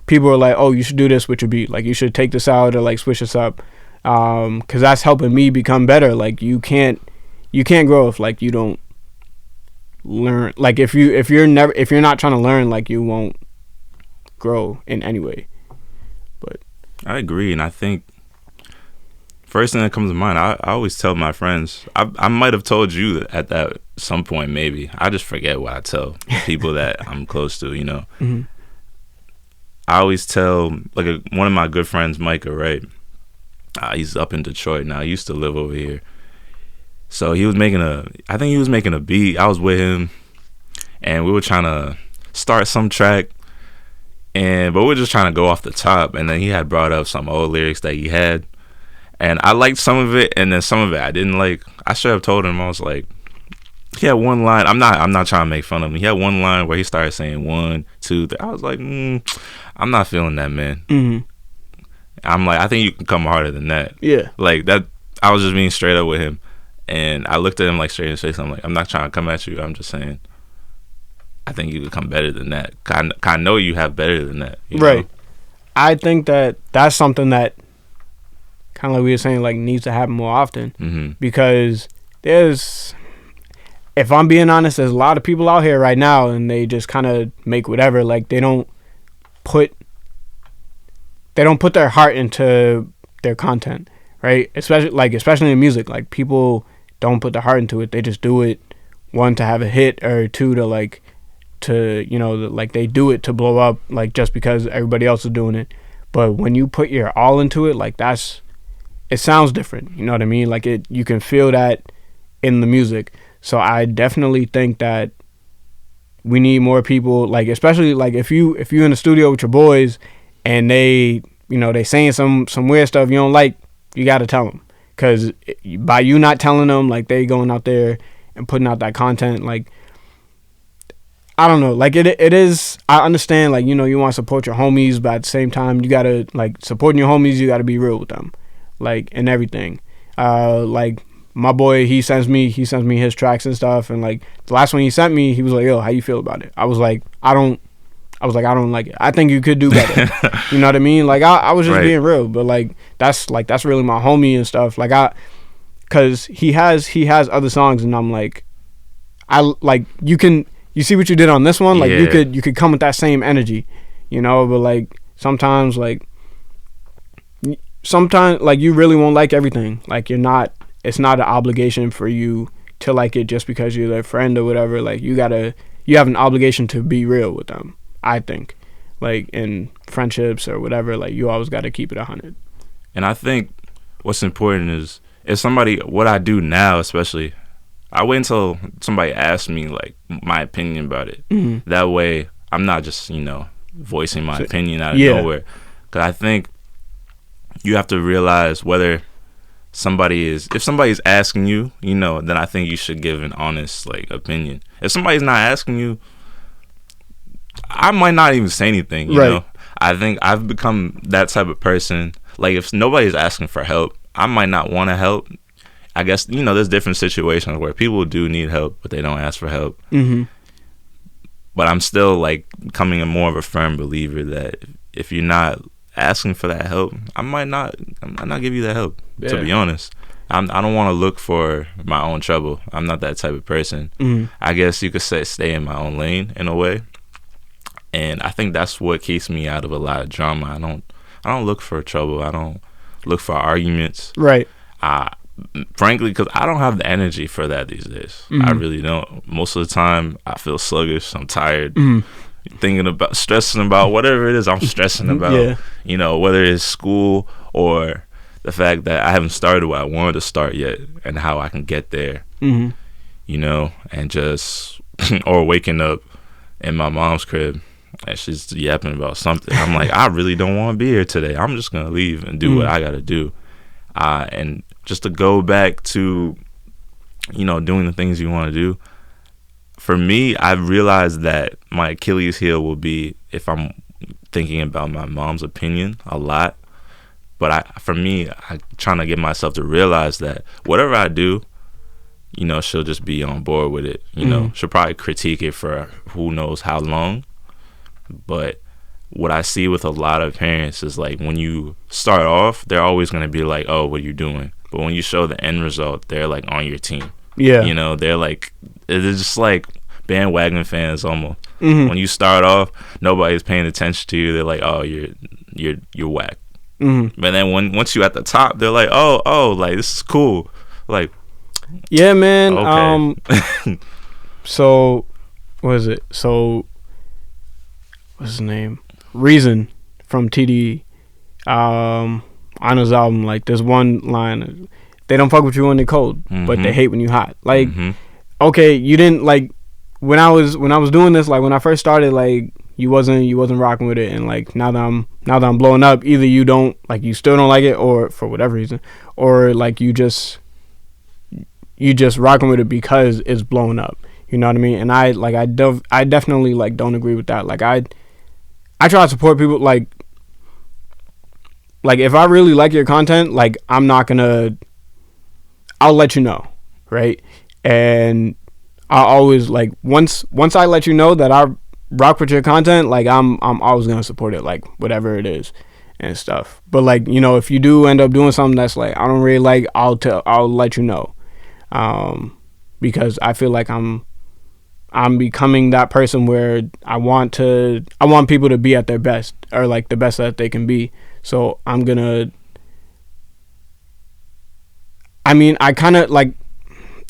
people are like, oh, you should do this with your beat, like, you should take this out or like switch this up. Because that's helping me become better. Like, you can't grow if like you don't learn. Like, if you're not trying to learn, like, you won't grow in any way. But I agree, and I think first thing that comes to mind, I always tell my friends, I might have told you at that some point, maybe I just forget what I tell people that I'm close to. I always tell, like, one of my good friends, Micah, right? He's up in Detroit now. He used to live over here. So he was making a beat. I was with him, and we were trying to start some track, but we were just trying to go off the top. And then he had brought up some old lyrics that he had, and I liked some of it, and then some of it I didn't like. I should have told him. I was like, he had one line. I'm not trying to make fun of him. He had one line where he started saying 1, 2, 3. I was like, I'm not feeling that, man. I'm like, I think you can come harder than that. Yeah. Like that, I was just being straight up with him. And I looked at him like straight in his face. I'm like, I'm not trying to come at you. I'm just saying, I think you could come better than that. I know you have better than that. Right. I think that that's something that, kind of like we were saying, like, needs to happen more often. Because if I'm being honest, there's a lot of people out here right now, and they just kind of make whatever. Like they don't put their heart into their content, right? Especially in music. Like people don't put their heart into it. They just do it, one, to have a hit, or two, to they do it to blow up, like just because everybody else is doing it. But when you put your all into it, like it sounds different. You know what I mean? Like you can feel that in the music. So I definitely think that we need more people, like especially like if you in the studio with your boys and they saying some weird stuff you don't like, you got to tell them, because by you not telling them, like they going out there and putting out that content, like I don't know, like it is. I understand, like you want to support your homies, but at the same time you gotta, like, supporting your homies, you gotta be real with them, like, and everything. Like my boy, he sends me his tracks and stuff, and like the last one he sent me, he was like, "Yo, how you feel about it?" I was like, I don't like it. I think you could do better. You know what I mean? Like I was just Right. being real, but that's really my homie and stuff. Like cause he has other songs, and I'm like, you see what you did on this one? Like Yeah. you could come with that same energy, but like sometimes like you really won't like everything. Like it's not an obligation for you to like it just because you're their friend or whatever. Like you have an obligation to be real with them, I think. Like in friendships or whatever, like you always got to keep it 100. And I think what's important is what I do now, especially, I wait until somebody asks me like my opinion about it. Mm-hmm. That way I'm not just, voicing my opinion out of Yeah. nowhere. Because I think you have to realize whether if somebody's asking you, then I think you should give an honest, like, opinion. If somebody's not asking you, I might not even say anything, you Right. know? I think I've become that type of person. Like, if nobody's asking for help, I might not want to help. I guess, there's different situations where people do need help, but they don't ask for help. Mm-hmm. But I'm still, like, becoming more of a firm believer that if you're not asking for that help, I might not give you that help. Yeah. To be honest, I don't want to look for my own trouble. I'm not that type of person. Mm-hmm. I guess you could say stay in my own lane in a way, and I think that's what keeps me out of a lot of drama. I don't look for trouble. I don't look for arguments. Right. Frankly, because I don't have the energy for that these days. Mm-hmm. I really don't. Most of the time, I feel sluggish. I'm tired. Mm-hmm. Stressing about whatever it is I'm stressing about. Yeah. Whether it's school or the fact that I haven't started what I wanted to start yet, and how I can get there. Mm-hmm. And just or waking up in my mom's crib and she's yapping about something. I'm like, I really don't want to be here today. I'm just gonna leave and do what I gotta do. And just to go back to, doing the things you want to do. For me, I've realized that my Achilles heel will be if I'm thinking about my mom's opinion a lot. But I'm trying to get myself to realize that whatever I do, she'll just be on board with it. She'll probably critique it for who knows how long. But what I see with a lot of parents is, like, when you start off, they're always going to be like, oh, what are you doing? But when you show the end result, they're like on your team. Yeah. They're like, it's just like bandwagon fans almost. Mm-hmm. When you start off, nobody's paying attention to you. They're like, oh, you're whack. Mm-hmm. But then once you at the top, they're like, oh, like, this is cool. Like, yeah, man. okay. So what is it? So what's his name? Reason from TDE. On his album, like, there's one line: they don't fuck with you when they're cold, but they hate when you hot. Like, okay, you didn't, like, when I was doing this, like, when I first started, like, you wasn't rocking with it, and like now that I'm blowing up, either you don't, like, you still don't like it, or for whatever reason, or like you just rocking with it because it's blowing up. You know what I mean? And I definitely, like, don't agree with that. Like, I try to support people, like if I really like your content, like, I'll let you know, right? And I always, like, once I let you know that I rock with your content, like, I'm always gonna support it, like, whatever it is and stuff. But, like, if you do end up doing something that's, like, I don't really like, I'll let you know. because I feel like I'm becoming that person where I want people to be at their best, or like the best that they can be. So I'm gonna, I mean, I kind of like,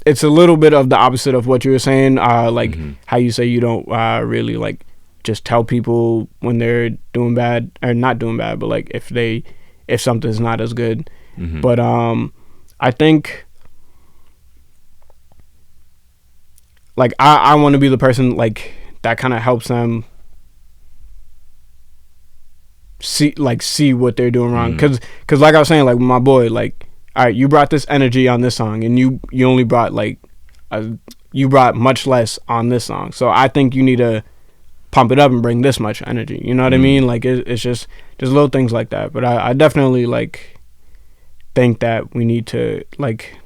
it's a little bit of the opposite of what you were saying, like how you say you don't really like just tell people when they're doing bad or not doing bad, but like if something's not as good. But I think like I want to be the person like that kind of helps them see what they're doing wrong, because like I was saying, like with my boy, like, all right, you brought this energy on this song, and you only brought like you brought much less on this song, so I think you need to pump it up and bring this much energy, you know what I mean? Like it's just little things like that. But I definitely like think that we need to, like,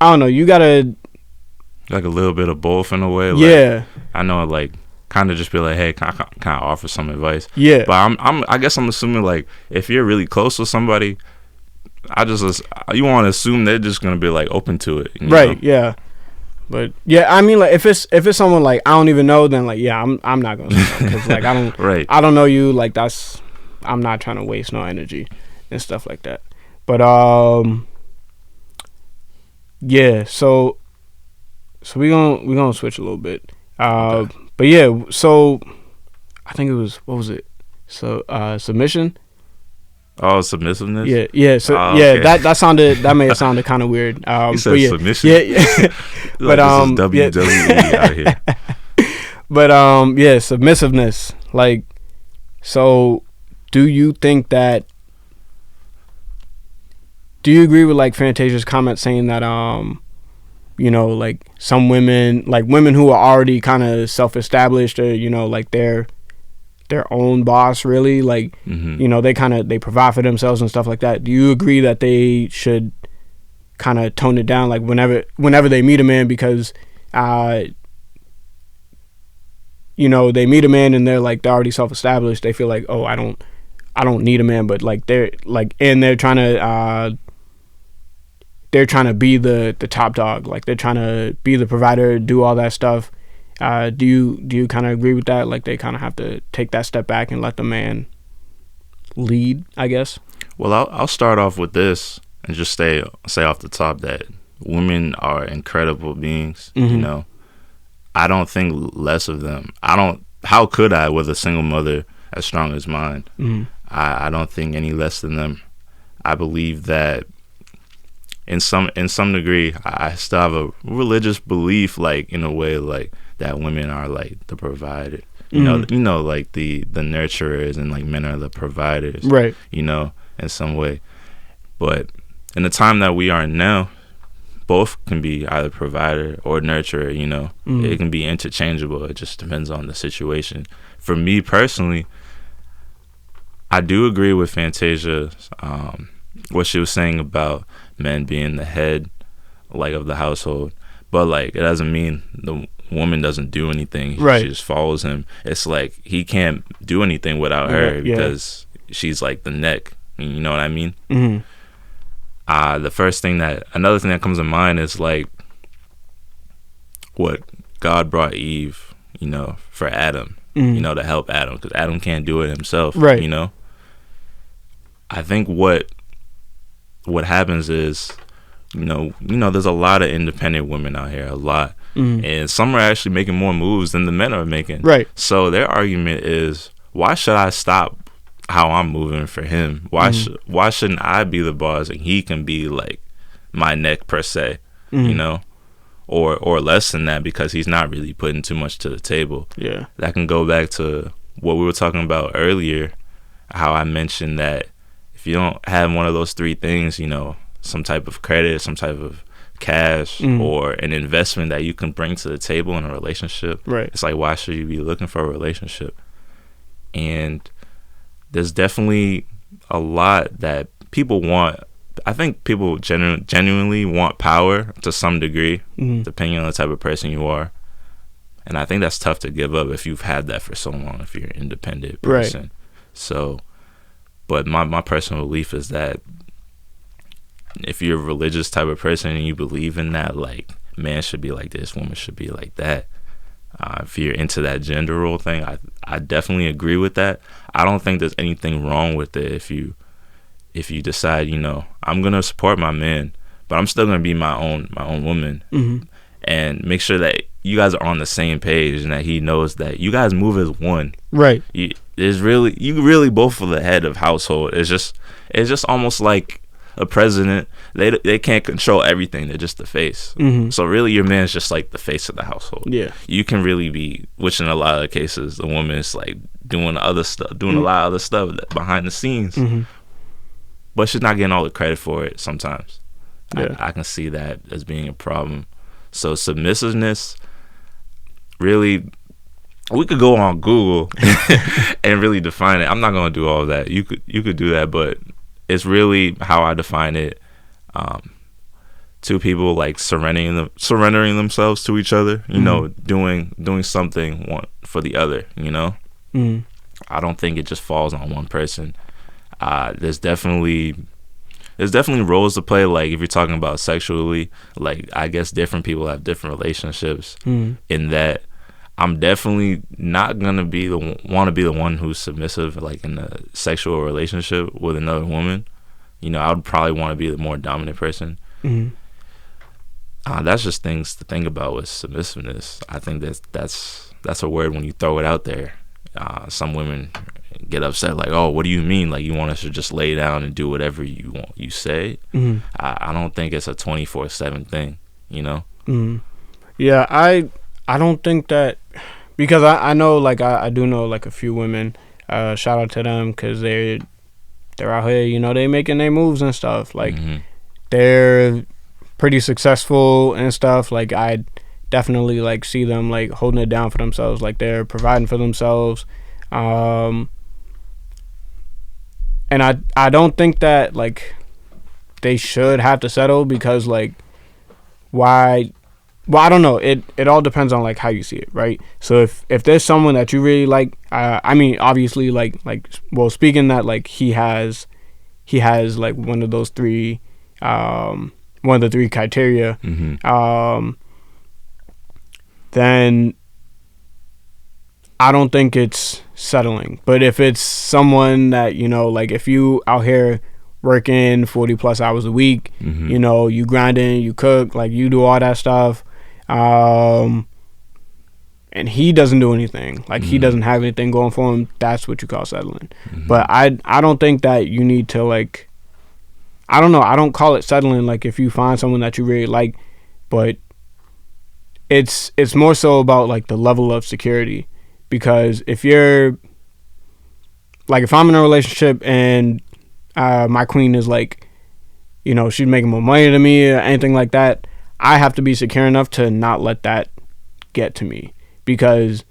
I don't know, you gotta like a little bit of both in a way. Like, yeah, I know, like, kind of just be like, hey, can I offer some advice? Yeah, but I guess I'm assuming, like, if you're really close with somebody, you want to assume they're just gonna be like open to it, you right know? Yeah, but yeah, I mean, like, if it's someone like I don't even know, then like, yeah, I'm not gonna say because like I don't right. I don't know you, like, I'm not trying to waste no energy and stuff like that. But yeah, so we gonna switch a little bit. Okay. But yeah, so I think it was, what was it? So submission. Oh, submissiveness. Yeah. So okay. that may have sounded kind of weird. You said submission. Yeah. But this is WWE out here. But yeah, submissiveness. Like, so do you agree with like Fantasia's comment saying that you know, like some women who are already kind of self-established, or, you know, like their own boss, really, like, you know, they provide for themselves and stuff like that. Do you agree that they should kind of tone it down, like whenever they meet a man, because you know, they meet a man and they're already self-established, they feel like, oh, I don't need a man, but like they're trying to be the top dog, like they're trying to be the provider, do all that stuff. Do you kind of agree with that? Like they kind of have to take that step back and let the man lead, I guess. Well, I'll start off with this and just say off the top that women are incredible beings. You know, I don't think less of them. How could I, with a single mother as strong as mine? I don't think any less than them. I believe that in some degree, I still have a religious belief, like, in a way, like, that women are like the provider. You know, like the nurturers, and like men are the providers. Right. You know, in some way. But in the time that we are in now, both can be either provider or nurturer, you know. It can be interchangeable. It just depends on the situation. For me personally, I do agree with Fantasia, what she was saying about men being the head, like, of the household. But, like, it doesn't mean the woman doesn't do anything. Right. She just follows him. It's like he can't do anything without her because she's like the neck. You know what I mean? Another thing that comes to mind is like what God brought Eve, you know, for Adam, you know, to help Adam, because Adam can't do it himself. Right. You know, I think what happens is, you know, there's a lot of independent women out here, a lot. And some are actually making more moves than the men are making. Right. So their argument is, why should I stop how I'm moving for him? Why shouldn't I be the boss and he can be like my neck per se, you know, or less than that, because he's not really putting too much to the table. Yeah. That can go back to what we were talking about earlier, how I mentioned that if you don't have one of those three things, you know, some type of credit, some type of cash, or an investment that you can bring to the table in a relationship, right? It's like, why should you be looking for a relationship? And there's definitely a lot that people want. I think people genuinely want power to some degree, depending on the type of person you are. And I think that's tough to give up if you've had that for so long, if you're an independent person. Right. So, but my personal belief is that if you're a religious type of person and you believe in that, like, man should be like this, woman should be like that. If you're into that gender role thing, I definitely agree with that. I don't think there's anything wrong with it if you decide, I'm gonna support my man, but I'm still gonna be my own woman, and make sure that you guys are on the same page and that he knows that you guys move as one. Right. You really both are the head of household. It's just almost like a president. They can't control everything. They're just the face. So really, your man's just like the face of the household. Yeah. You can really be, which in a lot of cases, the woman is like doing other stuff, doing a lot of other stuff behind the scenes. But she's not getting all the credit for it sometimes. Yeah. I can see that as being a problem. So submissiveness, really, we could go on Google and really define it. I'm not gonna do all of that. You could do that, but it's really how I define it. Two people like surrendering themselves to each other. Doing something one for the other. I don't think it just falls on one person. There's definitely roles to play. Like if you're talking about sexually, like I guess different people have different relationships. In that, I'm definitely not gonna want to be the one who's submissive, like in a sexual relationship with another woman. I would probably want to be the more dominant person. That's just things to think about with submissiveness. I think that's a word when you throw it out there. Some women get upset, like, oh, what do you mean? Like, you want us to just lay down and do whatever you say? I don't think it's a 24/7 thing, Yeah, I don't think that, because I know, like, I do know, like, a few women, shout out to them, because they're out here, they making their moves and stuff. Like, they're pretty successful and stuff. Like, I definitely, like, see them, like, holding it down for themselves. Like, they're providing for themselves. And I don't think that, like, they should have to settle, because, like, why? Well, I don't know. It all depends on, like, how you see it, right? So if there's someone that you really like, I mean, obviously, well, speaking that, like, he has like one of those three, one of the three criteria, then I don't think it's settling. But if it's someone that, like, if you out here working 40 plus hours a week, you grinding, you cook, like, you do all that stuff, and he doesn't do anything, like, he doesn't have anything going for him, that's what you call settling. But I don't think that you need to, like, I don't know, I don't call it settling, like, if you find someone that you really like, but it's more so about, like, the level of security. Because if you're, like, if I'm in a relationship and my queen is, like, she's making more money than me or anything like that, I have to be secure enough to not let that get to me, because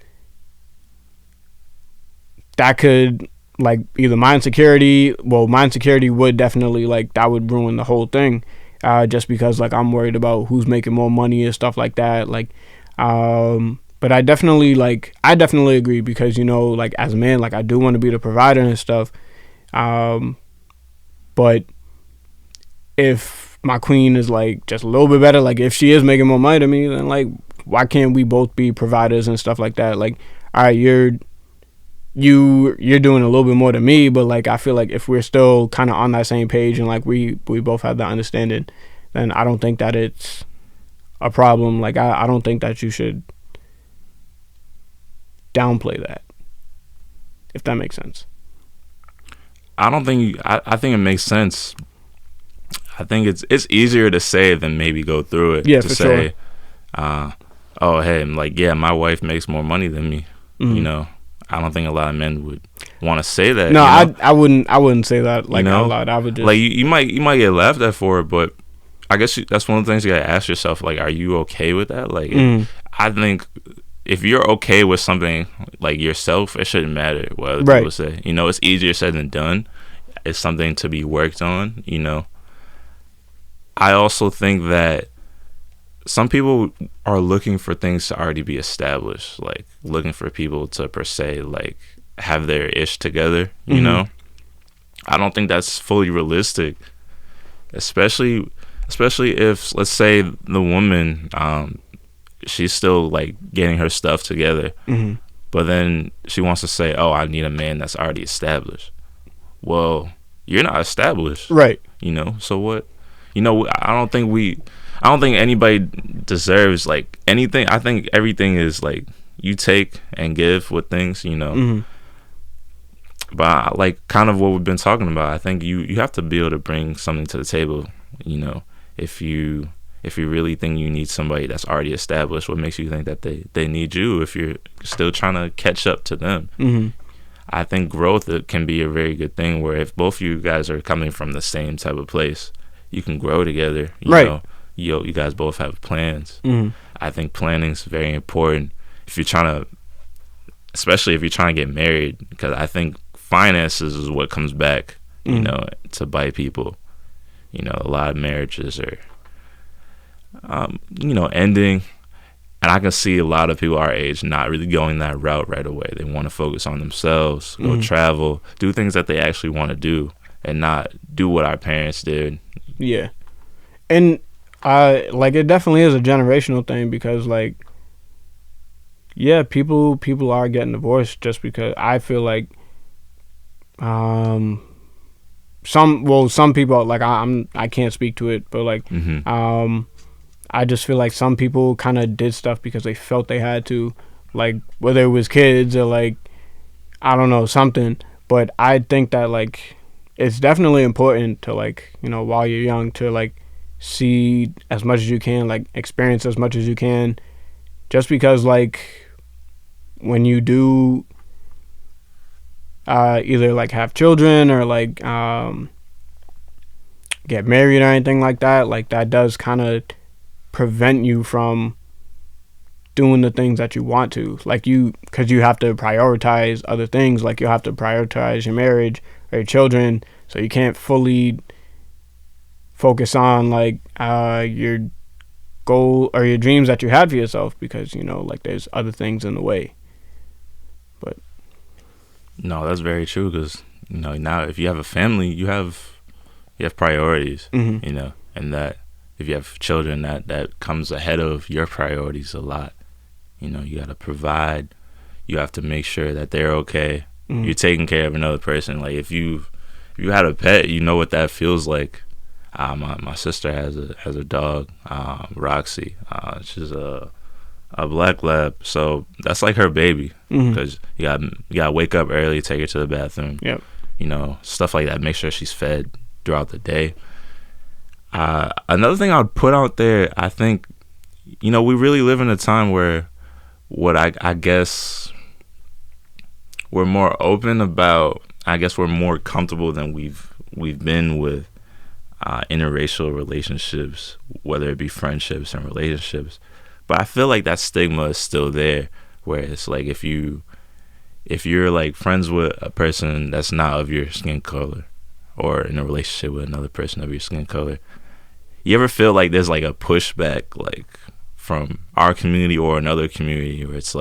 that could, like, either my insecurity would definitely, like, that would ruin the whole thing, just because, like, I'm worried about who's making more money and stuff like that, like, but I definitely agree, because, like, as a man, like, I do want to be the provider and stuff, but if my queen is, like, just a little bit better, like, if she is making more money than me, then, like, why can't we both be providers and stuff like that? Like, all right, you're doing a little bit more than me, but, like, I feel like if we're still kind of on that same page and, like, we both have that understanding, then I don't think that it's a problem. Like, I don't think that you should downplay that, if that makes sense. I think it makes sense. I think it's easier to say than maybe go through it. Yeah, to for say, sure. Oh, hey, I'm like, yeah, my wife makes more money than me. I don't think a lot of men would want to say that. No, I wouldn't say that, like, out loud. I would just, like, you might get laughed at for it, but I guess that's one of the things you gotta ask yourself. Like, are you okay with that? Like, I think if you're okay with something, like, yourself, it shouldn't matter what other people say. It's easier said than done. It's something to be worked on. I also think that some people are looking for things to already be established, like looking for people to, per se, like, have their ish together, I don't think that's fully realistic, especially especially if, let's say, the woman, she's still like getting her stuff together, but then she wants to say, "Oh, I need a man that's already established." Well, you're not established, right? So what? I don't think anybody deserves like anything. I think everything is like you take and give with things, But like kind of what we've been talking about, I think you have to be able to bring something to the table, if you really think you need somebody that's already established. What makes you think that they need you if you're still trying to catch up to them? I think growth, it can be a very good thing where if both of you guys are coming from the same type of place, you can grow together. You guys both have plans. I think planning is very important if you're trying to, especially if you're trying to get married, because I think finances is what comes back, to bite people. A lot of marriages are, ending. And I can see a lot of people our age not really going that route right away. They want to focus on themselves, go travel, do things that they actually want to do, and not do what our parents did. Yeah. And it definitely is a generational thing because people are getting divorced just because I feel like some people, I can't speak to it, but I just feel like some people kind of did stuff because they felt they had to, whether it was kids or I don't know, something. But I think that it's definitely important to while you're young to see as much as you can, experience as much as you can, just because when you do either have children or get married or anything like that, that does kind of prevent you from doing the things that you want to, because you have to prioritize other things, you'll have to prioritize your marriage or your children, so you can't fully focus on your goal or your dreams that you had for yourself because there's other things in the way. But no, that's very true because now if you have a family, you have priorities, and that if you have children, that comes ahead of your priorities a lot. You got to provide. You have to make sure that they're okay. You're taking care of another person. If you had a pet, you know what that feels like. My sister has a dog, Roxy. She's a black lab, so that's like her baby because you got to wake up early, take her to the bathroom. Yep. Stuff like that. Make sure she's fed throughout the day. Another thing I would put out there, I think, we really live in a time where I guess we're more open about, we're more comfortable than we've been with interracial relationships, whether it be friendships and relationships. But I feel like that stigma is still there, where it's if you're friends with a person that's not of your skin color or in a relationship with another person of your skin color, you ever feel like there's a pushback from our community or another community where it's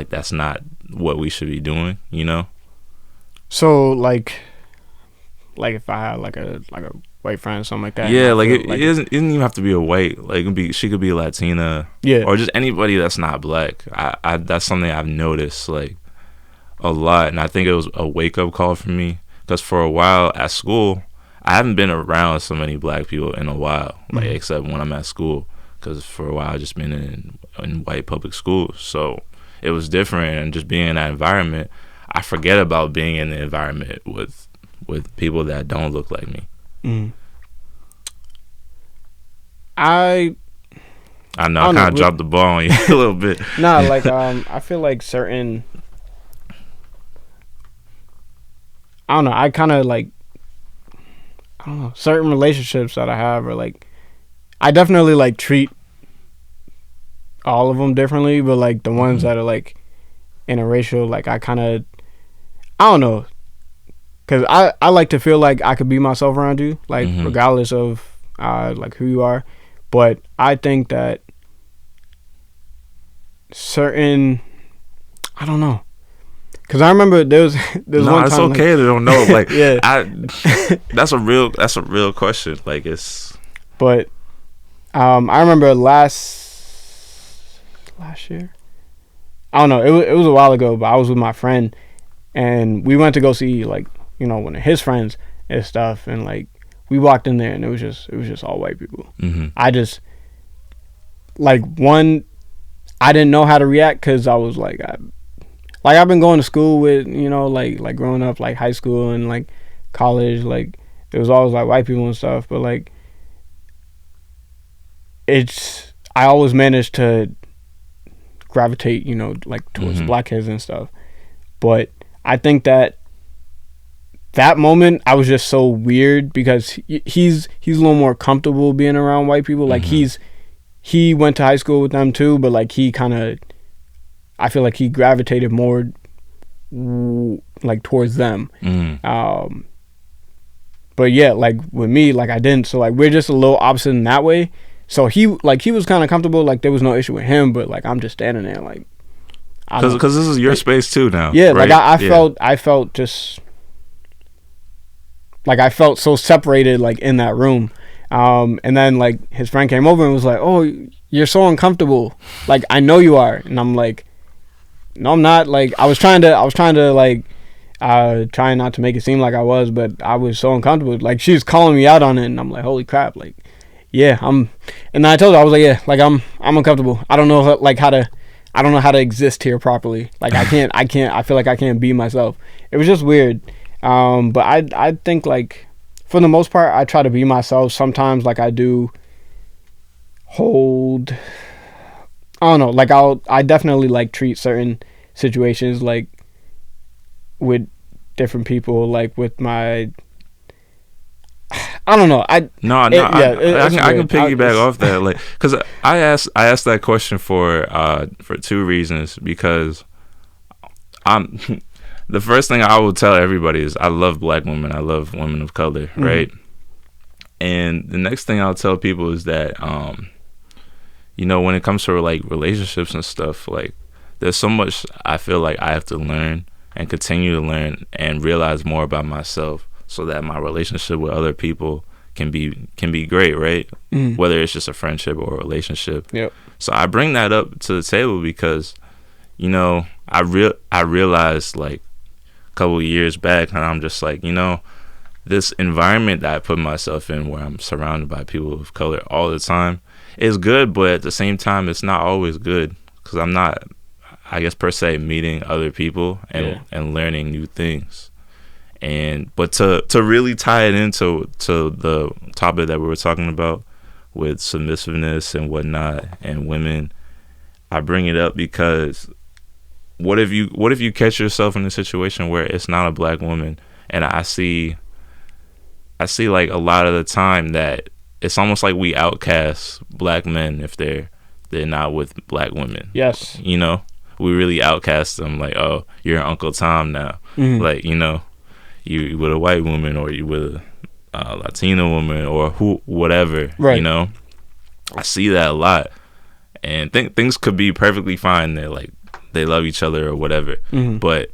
that's not what we should be doing, So if I had a white friend or something like that. Yeah, it doesn't even have to be a white. She could be Latina. Yeah. Or just anybody that's not black. I that's something I've noticed a lot, and I think it was a wake up call for me because for a while at school, I haven't been around so many black people in a while, except when I'm at school, because for a while I've just been in white public schools, so it was different, and just being in that environment, I forget about being in the environment with people that don't look like me. I know I kind of dropped the ball on you a little bit. Nah, I feel like certain, I don't know, I kind of I don't know, certain relationships that I have are I definitely treat all of them differently, but the ones that are interracial, I kind of, I don't know, because I like to feel like I could be myself around you, regardless of who you are. But I think that certain, I don't know, Because I remember there was No, one it's time. okay to don't know. Like, Yeah. That's a real question. Like, it's. But I remember last year. I don't know. It was a while ago, but I was with my friend, and we went to go see like one of his friends and stuff, and like we walked in there, and it was just all white people. Mm-hmm. I just I didn't know how to react because I was like I've been going to school with like growing up, like high school and like college, like it was always like white people and stuff, but like I always managed to gravitate like towards Mm-hmm. black kids and stuff. But I think that moment I was just so weird because he's a little more comfortable being around white people. Like Mm-hmm. he went to high school with them too, but like he kind of, I feel like he gravitated more like towards them. Mm-hmm. But yeah, like with me, like I didn't. So like we're just a little opposite in that way. So he was kind of comfortable, like there was no issue with him, but like I'm just standing there like, Because this is your space too now. yeah, right? like I felt just like I felt so separated like in that room. And then like his friend came over and was like, "Oh, you're so uncomfortable. Like I know you are." And I'm like, "No, I'm not." Like I was trying to like trying not to make it seem like I was, but I was so uncomfortable. Like she was calling me out on it, and I'm like, "Holy crap!" Like, yeah, I'm. And then I told her I was like, "Yeah, like I'm uncomfortable. I don't know I don't know how to exist here properly. Like I can't. I feel like I can't be myself." It was just weird. But I think like for the most part I try to be myself. Sometimes like I do hold. I don't know. Like I definitely like treat certain situations like with different people, like with my. I don't know. I can piggyback it's- off that, like, because I asked that question for two reasons. Because I'm the first thing I will tell everybody is I love black women. I love women of color, right? And the next thing I'll tell people is that when it comes to like relationships and stuff, like there's so much I feel like I have to learn and continue to learn and realize more about myself, so that my relationship with other people can be great, right? Whether it's just a friendship or a relationship. Yep. So I bring that up to the table because, I realized like a couple of years back, and I'm just like, this environment that I put myself in, where I'm surrounded by people of color all the time, is good, but at the same time, it's not always good because I'm not, I guess per se, meeting other people and learning new things. But to really tie it into the topic that we were talking about with submissiveness and whatnot and women, I bring it up because what if you catch yourself in a situation where it's not a black woman, and I see like a lot of the time that it's almost like we outcast black men if they're not with black women. Yes. We really outcast them, like, oh, you're Uncle Tom now. Like, you with a white woman, or you with a Latina woman, or whatever. Right. I see that a lot, and things could be perfectly fine. They're like, they love each other or whatever, but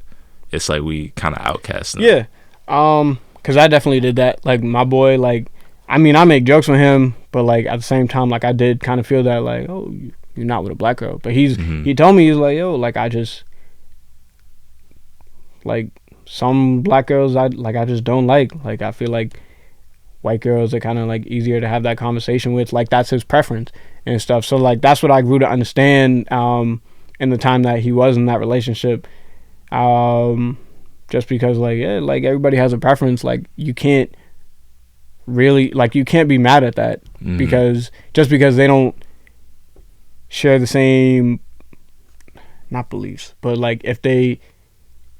it's like we kind of outcast them. Yeah. Because I definitely did that. Like my boy, like, I mean, I make jokes with him, but like at the same time, like I did kind of feel that, like, oh, you're not with a black girl. But he told me, he's like, yo, like I just like some black girls I just don't like. Like I feel like white girls are kind of like easier to have that conversation with. Like that's his preference and stuff. So like that's what I grew to understand in the time that he was in that relationship. Just because like, yeah, like everybody has a preference. Like you can't be mad at that because just because they don't share the same, not beliefs, but like if they,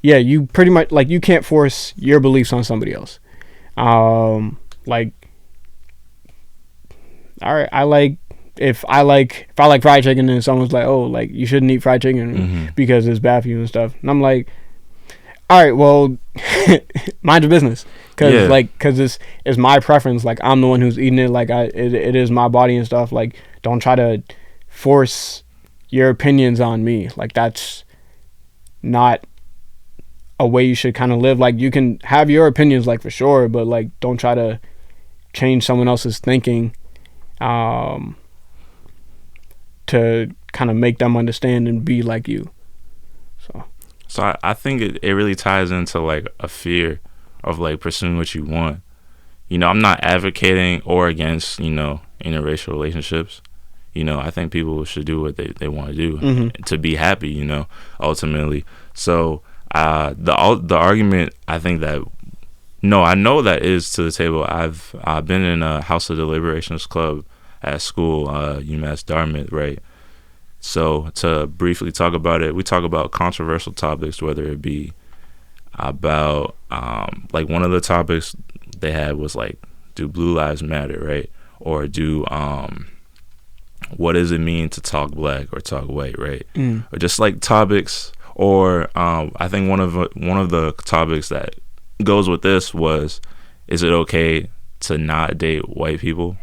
yeah, you pretty much, like, you can't force your beliefs on somebody else. Like, all right, if I like fried chicken and someone's like, oh, like you shouldn't eat fried chicken because it's bad for you and stuff, and I'm like, all right, well, mind your business, because it's my preference. Like I'm the one who's eating it. Like it is my body and stuff. Like don't try to force your opinions on me. Like that's not a way you should kind of live. Like, you can have your opinions, like, for sure, but like, don't try to change someone else's thinking to kind of make them understand and be like you. So I think it really ties into like a fear of like pursuing what you want. I'm not advocating or against, interracial relationships. I think people should do what they want to do to be happy, ultimately. So the argument, I think that, no, I know that is to the table. I've been in a House of Deliberations club at school, UMass Dartmouth, right? So to briefly talk about it, we talk about controversial topics, whether it be about like one of the topics they had was like, do blue lives matter, right? Or do what does it mean to talk black or talk white, right? Or just like topics. Or I think one of the topics that goes with this was, is it okay to not date white people?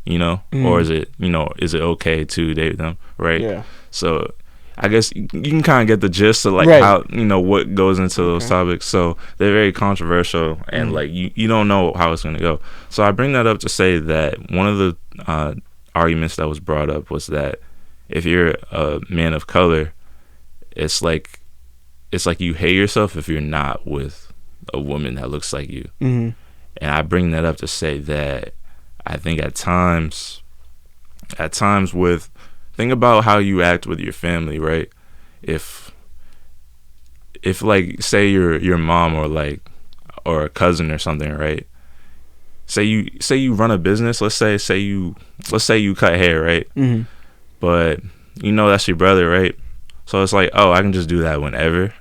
Or is it okay to date them, right? Yeah. So I guess you can kind of get the gist of like right. how, what goes into those topics. So they're very controversial, and like you don't know how it's going to go. So I bring that up to say that one of the arguments that was brought up was that if you're a man of color, it's like you hate yourself if you're not with a woman that looks like you. And I bring that up to say that I think at times think about how you act with your family, right? If like, say your mom or a cousin or something, right? Say you run a business, let's say you cut hair, right? But that's your brother, right? So it's like, oh, I can just do that whenever.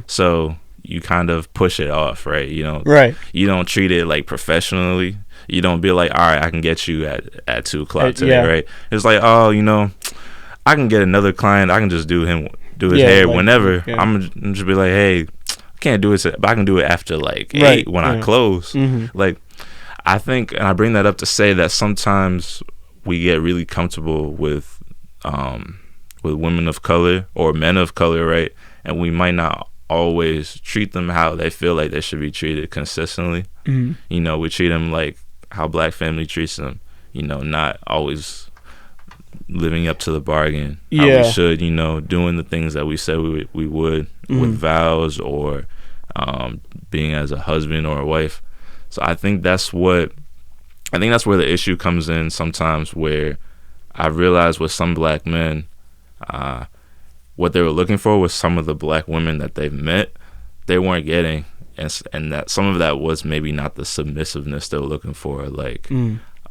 So you kind of push it off, right? Right. You don't treat it like professionally. You don't be like, all right, I can get you at 2 o'clock today, right? It's like, oh, I can get another client. I can just do his hair like, whenever. Yeah. I'm just be like, hey, I can't do it, but I can do it after like 8 when I close. Like, I think, and I bring that up to say that sometimes we get really comfortable with women of color or men of color, right? And we might not always treat them how they feel like they should be treated consistently. We treat them like how black family treats them, not always living up to the bargain how we should, doing the things that we said we would with vows or being as a husband or a wife. So I think that's where the issue comes in sometimes, where I realized with some black men, what they were looking for was some of the black women that they've met, they weren't getting, and that some of that was maybe not the submissiveness they were looking for. Like,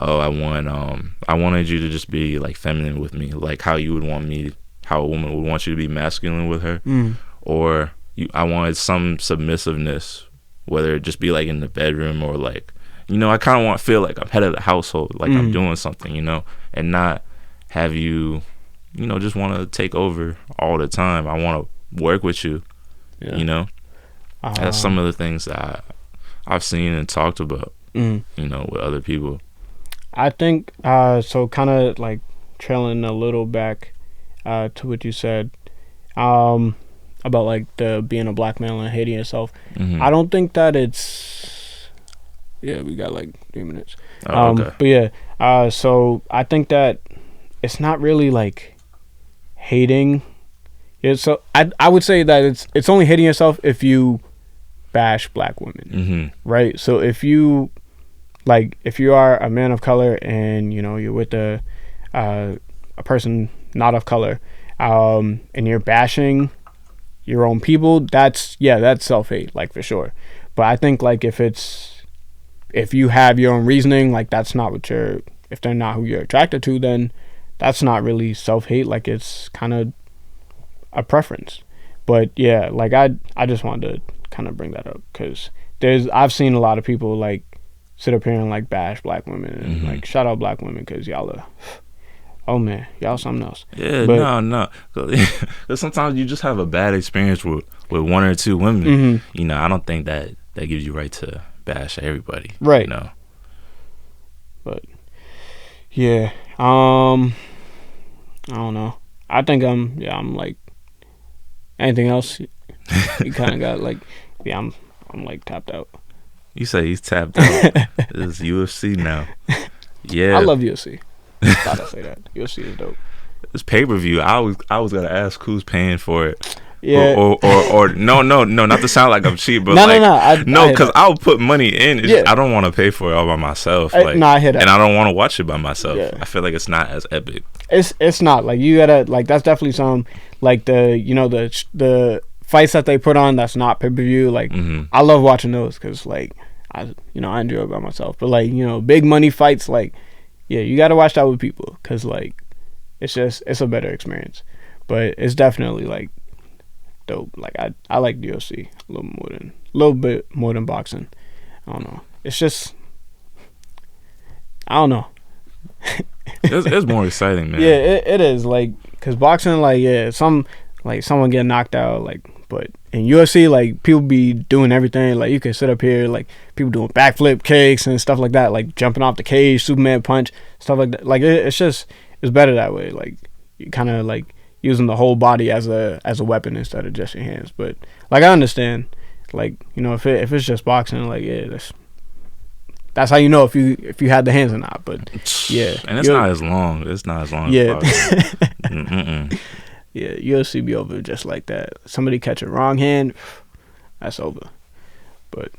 oh, I wanted you to just be like feminine with me, like how you would want me, how a woman would want you to be masculine with her, or I wanted some submissiveness, whether it just be like in the bedroom or like, I kind of feel like I'm head of the household, like I'm doing something, and not have you, just want to take over all the time. I want to work with you, That's some of the things that I've seen and talked about, with other people. I think, so kind of like trailing a little back to what you said about like the being a black male and hating yourself. I don't think that it's, we got like 3 minutes. Okay. But so I think that it's not really like hating. So I would say that it's only hating yourself if you bash black women, right? So if you are a man of color and you're with a person not of color, and you're bashing your own people, that's self-hate, like, for sure. But I think like if you have your own reasoning, like that's not what if they're not who you're attracted to, then that's not really self-hate. Like, it's kind of a preference. But like I just wanted to kind of bring that up, because I've seen a lot of people like sit up here and like bash black women and like shout out black women because y'all are, oh man, y'all something else. No, because sometimes you just have a bad experience with one or two women. I don't think that gives you right to bash everybody, right? But I don't know. I think I'm like, anything else? You kind of got like yeah, I'm like tapped out. You say he's tapped out. This is UFC now. Yeah, I love UFC. Thought I'd say that. UFC is dope. it's pay per view. I was gonna ask who's paying for it. Yeah. Or no, not to sound like I'm cheap, but No, like no. because I'll put money in. It's Yeah. just, I don't want to pay for it all by myself. I hear that. And I don't want to watch it by myself. Yeah. I feel like it's not as epic. It's not like you gotta like that's definitely some like the fights that they put on that's not pay per view. Like I love watching those because like I enjoy it by myself. But like big money fights like yeah you gotta watch that with people because like it's a better experience. But it's definitely like dope. Like I like UFC a little bit more than boxing. I don't know. It's just I don't know. It's more exciting, man. Yeah, it is like because boxing like yeah someone get knocked out like but in UFC like people be doing everything like you can sit up here like people doing backflip kicks and stuff like that like jumping off the cage Superman punch stuff like that like it's better that way like you kind of like using the whole body as a weapon instead of just your hands. But like I understand, like if it's just boxing, like yeah, that's how you know if you had the hands or not. But yeah, and it's not as long. It's not as long. Yeah, as yeah, UFC be over just like that. Somebody catch a wrong hand, that's over. But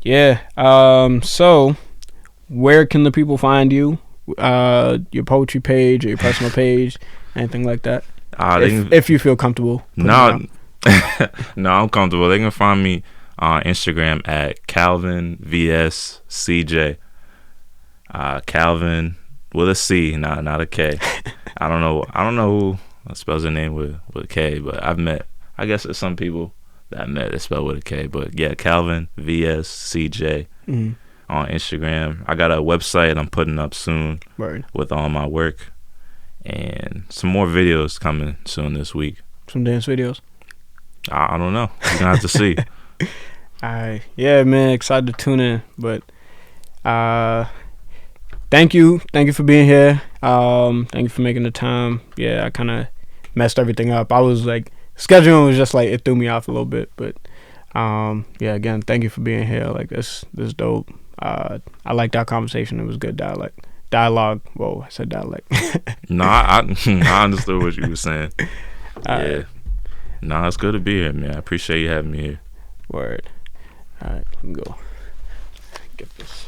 yeah. So where can the people find you? Your poetry page or your personal page, anything like that? If you feel comfortable. No, I'm comfortable. They can find me on Instagram at Calvin VS CJ. Calvin with a C, not a K. I don't know who spells their name with a K, but I guess there's some people that I met that spell with a K. But yeah, Calvin VS CJ. Mm-hmm. On Instagram. I got a website I'm putting up soon. Word. With all my work and some more videos coming soon this week. Some dance videos? I don't know. You're gonna have to see. Alright. Yeah, man, excited to tune in. But thank you for being here. Thank you for making the time. Yeah, I kinda messed everything up. I was like scheduling was just like it threw me off a little bit, but yeah, again, thank you for being here. Like this dope. I liked our conversation. It was good dialogue. Whoa, I said dialect. No, I understood what you were saying. Yeah. No, it's good to be here, man. I appreciate you having me here. Word. All right, let me go get this.